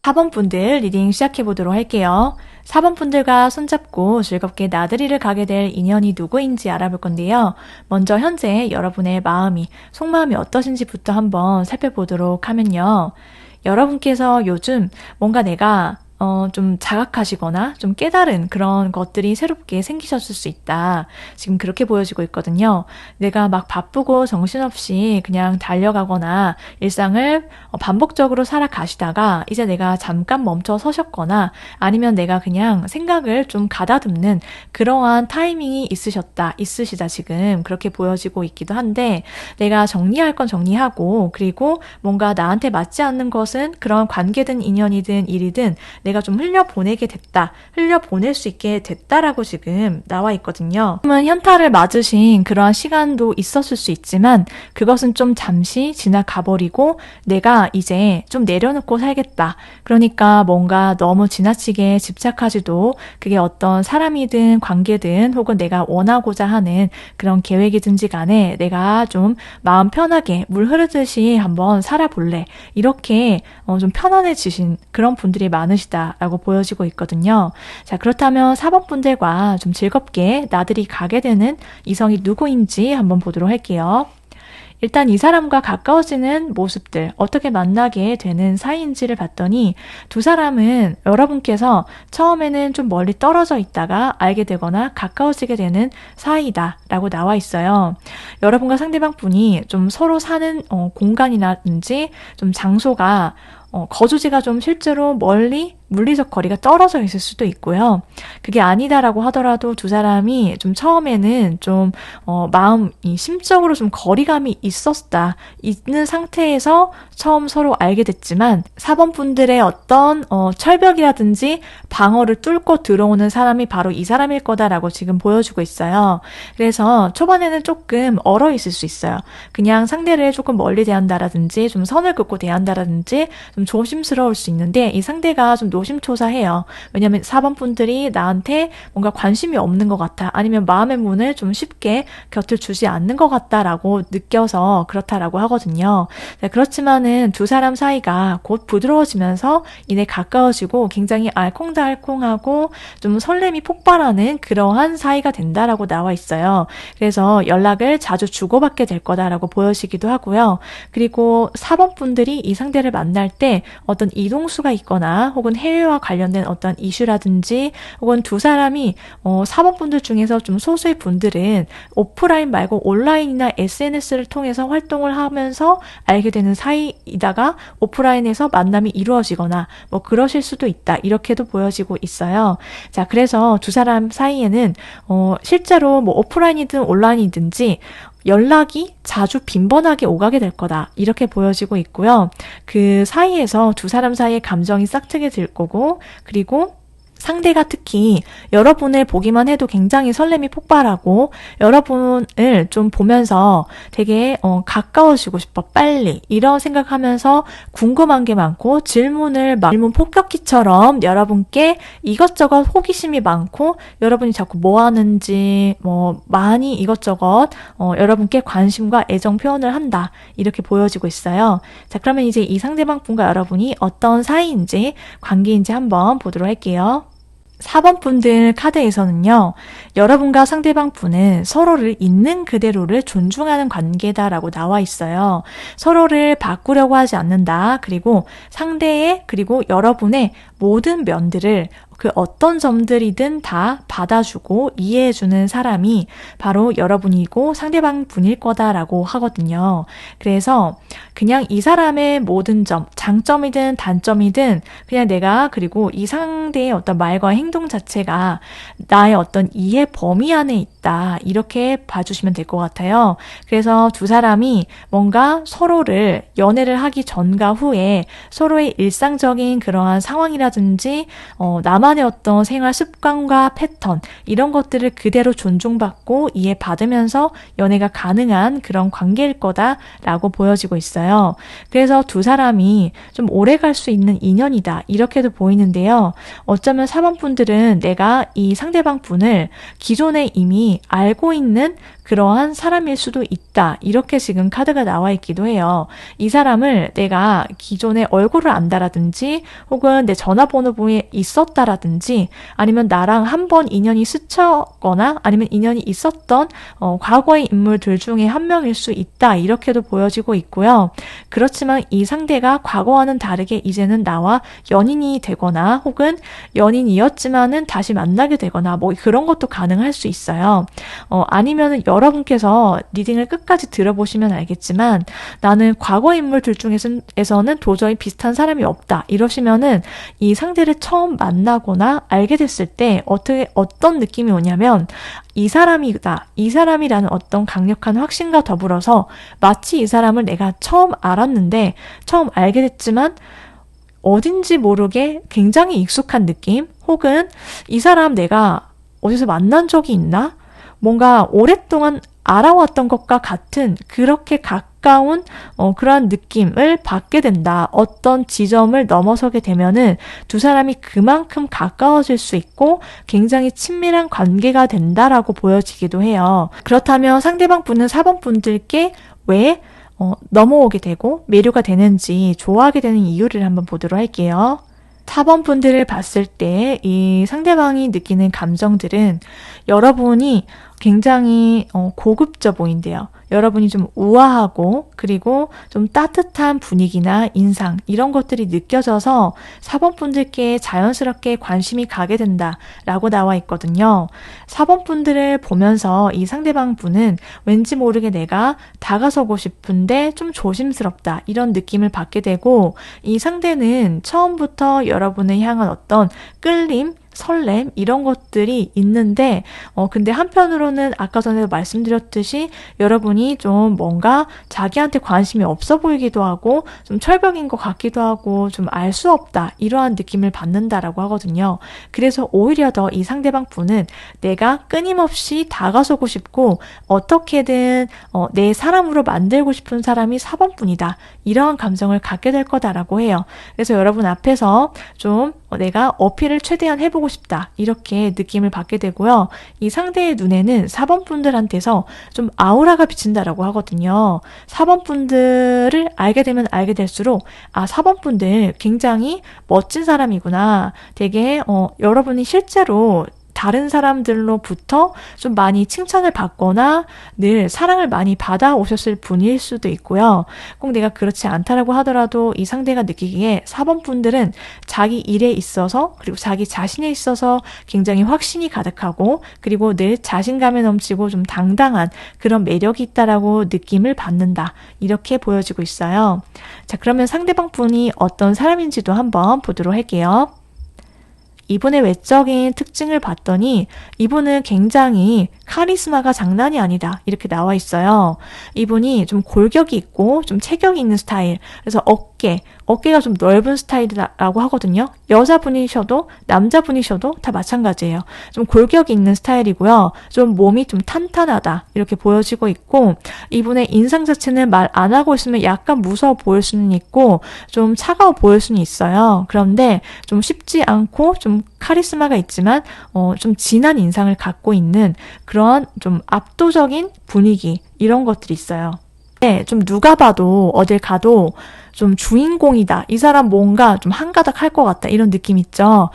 S1: 4번 분들 리딩 시작해 보도록 할게요. 4번 분들과 손잡고 즐겁게 나들이를 가게 될 인연이 누구인지 알아볼 건데요. 먼저 현재 여러분의 마음이, 속마음이 어떠신지부터 한번 살펴보도록 하면요. 여러분께서 요즘 뭔가 내가 좀 자각하시거나 좀 깨달은 그런 것들이 새롭게 생기셨을 수 있다. 지금 그렇게 보여지고 있거든요. 내가 막 바쁘고 정신없이 그냥 달려가거나 일상을 반복적으로 살아가시다가 이제 내가 잠깐 멈춰 서셨거나 아니면 내가 그냥 생각을 좀 가다듬는 그러한 타이밍이 있으시다 지금 그렇게 보여지고 있기도 한데 내가 정리할 건 정리하고 그리고 뭔가 나한테 맞지 않는 것은 그런 관계든 인연이든 일이든 내가 좀 흘려보내게 됐다. 흘려보낼 수 있게 됐다라고 지금 나와 있거든요. 지금은 현타를 맞으신 그러한 시간도 있었을 수 있지만 그것은 좀 잠시 지나가버리고 내가 이제 좀 내려놓고 살겠다. 그러니까 뭔가 너무 지나치게 집착하지도 그게 어떤 사람이든 관계든 혹은 내가 원하고자 하는 그런 계획이든지 간에 내가 좀 마음 편하게 물 흐르듯이 한번 살아볼래. 이렇게 좀 편안해지신 그런 분들이 많으시다. 라고 보여지고 있거든요. 자, 그렇다면 4번 분들과 좀 즐겁게 나들이 가게 되는 이성이 누구인지 한번 보도록 할게요. 일단 이 사람과 가까워지는 모습들, 어떻게 만나게 되는 사이인지를 봤더니 두 사람은 여러분께서 처음에는 좀 멀리 떨어져 있다가 알게 되거나 가까워지게 되는 사이다 라고 나와 있어요. 여러분과 상대방 분이 좀 서로 사는 공간이라든지 좀 장소가 거주지가 좀 실제로 멀리 물리적 거리가 떨어져 있을 수도 있고요. 그게 아니다라고 하더라도 두 사람이 좀 처음에는 좀 마음이 심적으로 좀 거리감이 있는 상태에서 처음 서로 알게 됐지만 4번 분들의 어떤 철벽이라든지 방어를 뚫고 들어오는 사람이 바로 이 사람일 거다라고 지금 보여주고 있어요. 그래서 초반에는 조금 얼어 있을 수 있어요. 그냥 상대를 조금 멀리 대한다라든지 좀 선을 긋고 대한다라든지 좀 조심스러울 수 있는데 이 상대가 좀 노심초사해요. 왜냐면 4번 분들이 나한테 뭔가 관심이 없는 것 같아. 아니면 마음의 문을 좀 쉽게 곁을 주지 않는 것 같다라고 느껴서 그렇다라고 하거든요. 네, 그렇지만은 두 사람 사이가 곧 부드러워지면서 이내 가까워지고 굉장히 알콩달콩하고 좀 설렘이 폭발하는 그러한 사이가 된다라고 나와 있어요. 그래서 연락을 자주 주고받게 될 거다라고 보여지기도 하고요. 그리고 4번 분들이 이 상대를 만날 때 어떤 이동수가 있거나 혹은 해외와 관련된 어떤 이슈라든지 혹은 두 사람이 4번 분들 중에서 좀 소수의 분들은 오프라인 말고 온라인이나 SNS를 통해서 활동을 하면서 알게 되는 사이이다가 오프라인에서 만남이 이루어지거나 뭐 그러실 수도 있다. 이렇게도 보여지고 있어요. 자, 그래서 두 사람 사이에는 실제로 뭐 오프라인이든 온라인이든지 연락이 자주 빈번하게 오가게 될 거다. 이렇게 보여지고 있고요. 그 사이에서 두 사람 사이의 감정이 싹트게 될 거고, 그리고 상대가 특히 여러분을 보기만 해도 굉장히 설렘이 폭발하고 여러분을 좀 보면서 되게 가까워지고 싶어 빨리 이런 생각하면서 궁금한 게 많고 질문 폭격기처럼 여러분께 이것저것 호기심이 많고 여러분이 자꾸 뭐 하는지 많이 이것저것 여러분께 관심과 애정 표현을 한다 이렇게 보여지고 있어요. 자, 그러면 이제 이 상대방 분과 여러분이 어떤 사이인지 관계인지 한번 보도록 할게요. 4번 분들 카드에서는요, 여러분과 상대방 분은 서로를 있는 그대로를 존중하는 관계다라고 나와 있어요. 서로를 바꾸려고 하지 않는다. 그리고 그리고 여러분의 모든 면들을 그 어떤 점들이든 다 받아주고 이해해주는 사람이 바로 여러분이고 상대방 분일 거다라고 하거든요. 그래서 그냥 이 사람의 모든 점, 장점이든 단점이든 그냥 그리고 이 상대의 어떤 말과 행동 자체가 나의 어떤 이해 범위 안에 있다. 이렇게 봐주시면 될 것 같아요. 그래서 두 사람이 뭔가 서로를 연애를 하기 전과 후에 서로의 일상적인 그러한 상황이라든지 나만의 어떤 생활 습관과 패턴 이런 것들을 그대로 존중받고 이해받으면서 연애가 가능한 그런 관계일 거다라고 보여지고 있어요. 그래서 두 사람이 좀 오래 갈 수 있는 인연이다 이렇게도 보이는데요. 어쩌면 4번 분들은 내가 이 상대방 분을 기존에 이미 알고 있는 그러한 사람일 수도 있다. 이렇게 지금 카드가 나와 있기도 해요. 이 사람을 내가 기존에 얼굴을 안다라든지 혹은 내 전화번호부에 있었다라든지 아니면 나랑 한번 인연이 스쳤거나 아니면 인연이 있었던 과거의 인물들 중에 한 명일 수 있다. 이렇게도 보여지고 있고요. 그렇지만 이 상대가 과거와는 다르게 이제는 나와 연인이 되거나 혹은 연인이었지만은 다시 만나게 되거나 뭐 그런 것도 가능할 수 있어요. 아니면은 여러분께서 리딩을 끝까지 들어보시면 알겠지만 나는 과거 인물들 중에서는 도저히 비슷한 사람이 없다. 이러시면은 이 상대를 처음 만나거나 알게 됐을 때 어떤 느낌이 오냐면 이 사람이다. 이 사람이라는 어떤 강력한 확신과 더불어서 마치 이 사람을 내가 처음 알았는데 처음 알게 됐지만 어딘지 모르게 굉장히 익숙한 느낌 혹은 이 사람 내가 어디서 만난 적이 있나? 뭔가 오랫동안 알아왔던 것과 같은 그렇게 가까운 그러한 느낌을 받게 된다. 어떤 지점을 넘어서게 되면은 두 사람이 그만큼 가까워질 수 있고 굉장히 친밀한 관계가 된다라고 보여지기도 해요. 그렇다면 상대방 분은 4번 분들께 왜 넘어오게 되고 매료가 되는지 좋아하게 되는 이유를 한번 보도록 할게요. 4번 분들을 봤을 때 이 상대방이 느끼는 감정들은 여러분이 굉장히 고급져 보인대요. 여러분이 좀 우아하고 그리고 좀 따뜻한 분위기나 인상 이런 것들이 느껴져서 4번 분들께 자연스럽게 관심이 가게 된다라고 나와 있거든요. 4번 분들을 보면서 이 상대방 분은 왠지 모르게 내가 다가서고 싶은데 좀 조심스럽다 이런 느낌을 받게 되고 이 상대는 처음부터 여러분을 향한 어떤 끌림, 설렘 이런 것들이 있는데 근데 한편으로는 아까 전에 말씀드렸듯이 여러분이 좀 뭔가 자기한테 관심이 없어 보이기도 하고 좀 철벽인 것 같기도 하고 좀 알 수 없다 이러한 느낌을 받는다라고 하거든요. 그래서 오히려 더 이 상대방 분은 내가 끊임없이 다가서고 싶고 어떻게든 내 사람으로 만들고 싶은 사람이 4번 분이다 이러한 감정을 갖게 될 거다라고 해요. 그래서 여러분 앞에서 좀 내가 어필을 최대한 해보고 싶다 이렇게 느낌을 받게 되고요. 이 상대의 눈에는 4번 분들한테서 좀 아우라가 비친다라고 하거든요. 4번 분들을 알게 되면 알게 될수록 4번 분들 굉장히 멋진 사람이구나. 되게 여러분이 실제로 다른 사람들로부터 좀 많이 칭찬을 받거나 늘 사랑을 많이 받아오셨을 분일 수도 있고요. 꼭 내가 그렇지 않다라고 하더라도 이 상대가 느끼기에 4번 분들은 자기 일에 있어서 그리고 자기 자신에 있어서 굉장히 확신이 가득하고 그리고 늘 자신감에 넘치고 좀 당당한 그런 매력이 있다라고 느낌을 받는다. 이렇게 보여지고 있어요. 자, 그러면 상대방 분이 어떤 사람인지도 한번 보도록 할게요. 이분의 외적인 특징을 봤더니 이분은 굉장히 카리스마가 장난이 아니다 이렇게 나와 있어요. 이분이 좀 골격이 있고 좀 체격이 있는 스타일, 그래서 어깨가 좀 넓은 스타일이라고 하거든요. 여자분이셔도 남자분이셔도 다 마찬가지예요. 좀 골격이 있는 스타일이고요. 좀 몸이 좀 탄탄하다 이렇게 보여지고 있고 이분의 인상 자체는 말 안 하고 있으면 약간 무서워 보일 수는 있고 좀 차가워 보일 수는 있어요. 그런데 좀 쉽지 않고 좀 카리스마가 있지만 좀 진한 인상을 갖고 있는 그런 좀 압도적인 분위기 이런 것들이 있어요. 네, 좀 누가 봐도 어딜 가도 좀 주인공이다. 이 사람 뭔가 좀 한가닥 할 것 같다. 이런 느낌 있죠.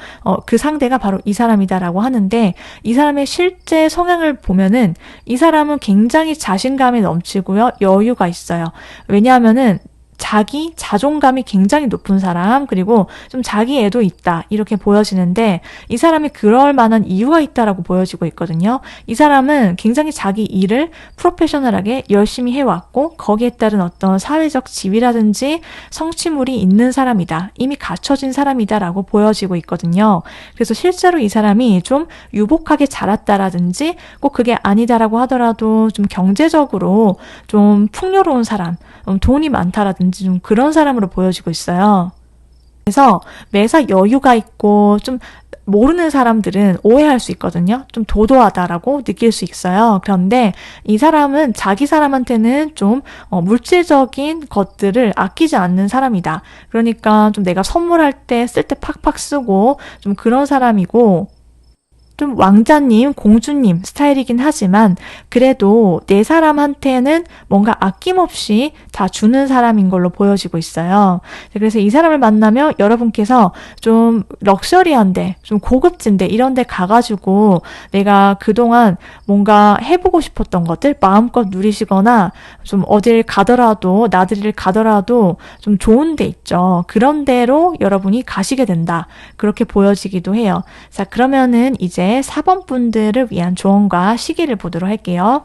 S1: 그 상대가 바로 이 사람이다라고 하는데 이 사람의 실제 성향을 보면은 이 사람은 굉장히 자신감이 넘치고요. 여유가 있어요. 왜냐하면은 자기 자존감이 굉장히 높은 사람, 그리고 좀 자기 애도 있다 이렇게 보여지는데 이 사람이 그럴 만한 이유가 있다라고 보여지고 있거든요. 이 사람은 굉장히 자기 일을 프로페셔널하게 열심히 해왔고 거기에 따른 어떤 사회적 지위라든지 성취물이 있는 사람이다. 이미 갖춰진 사람이다라고 보여지고 있거든요. 그래서 실제로 이 사람이 좀 유복하게 자랐다라든지 꼭 그게 아니다라고 하더라도 좀 경제적으로 좀 풍요로운 사람, 돈이 많다라든지 좀 그런 사람으로 보여지고 있어요. 그래서 매사 여유가 있고 좀 모르는 사람들은 오해할 수 있거든요. 좀 도도하다라고 느낄 수 있어요. 그런데 이 사람은 자기 사람한테는 좀 물질적인 것들을 아끼지 않는 사람이다. 그러니까 좀 내가 선물할 때 쓸 때 팍팍 쓰고 좀 그런 사람이고 좀 왕자님, 공주님 스타일이긴 하지만 그래도 내 사람한테는 뭔가 아낌없이 다 주는 사람인 걸로 보여지고 있어요. 그래서 이 사람을 만나면 여러분께서 좀 럭셔리한데, 좀 고급진데 이런 데 가가지고 내가 그동안 뭔가 해보고 싶었던 것들 마음껏 누리시거나 좀 어딜 가더라도 나들이를 가더라도 좀 좋은 데 있죠. 그런 데로 여러분이 가시게 된다. 그렇게 보여지기도 해요. 자, 그러면은 이제 4번 분들을 위한 조언과 시기를 보도록 할게요.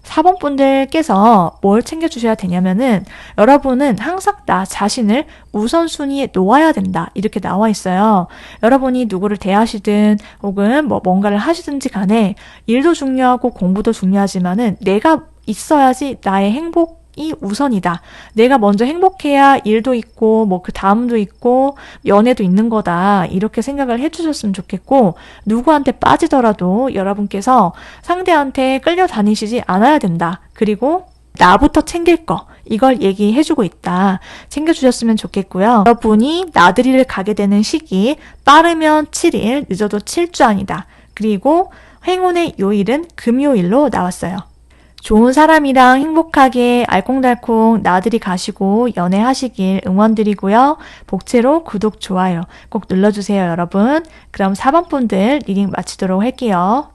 S1: 4번 분들께서 뭘 챙겨주셔야 되냐면은 여러분은 항상 나 자신을 우선순위에 놓아야 된다. 이렇게 나와 있어요. 여러분이 누구를 대하시든 혹은 뭔가를 하시든지 간에 일도 중요하고 공부도 중요하지만은 내가 있어야지 나의 행복이 우선이다. 내가 먼저 행복해야 일도 있고 그 다음도 있고 연애도 있는 거다. 이렇게 생각을 해주셨으면 좋겠고 누구한테 빠지더라도 여러분께서 상대한테 끌려다니시지 않아야 된다. 그리고 나부터 챙길 거 이걸 얘기해주고 있다. 챙겨주셨으면 좋겠고요. 여러분이 나들이를 가게 되는 시기 빠르면 7일, 늦어도 7주 아니다. 그리고 행운의 요일은 금요일로 나왔어요. 좋은 사람이랑 행복하게 알콩달콩 나들이 가시고 연애하시길 응원드리고요. 복채로 구독, 좋아요 꼭 눌러주세요, 여러분. 그럼 4번 분들 리딩 마치도록 할게요.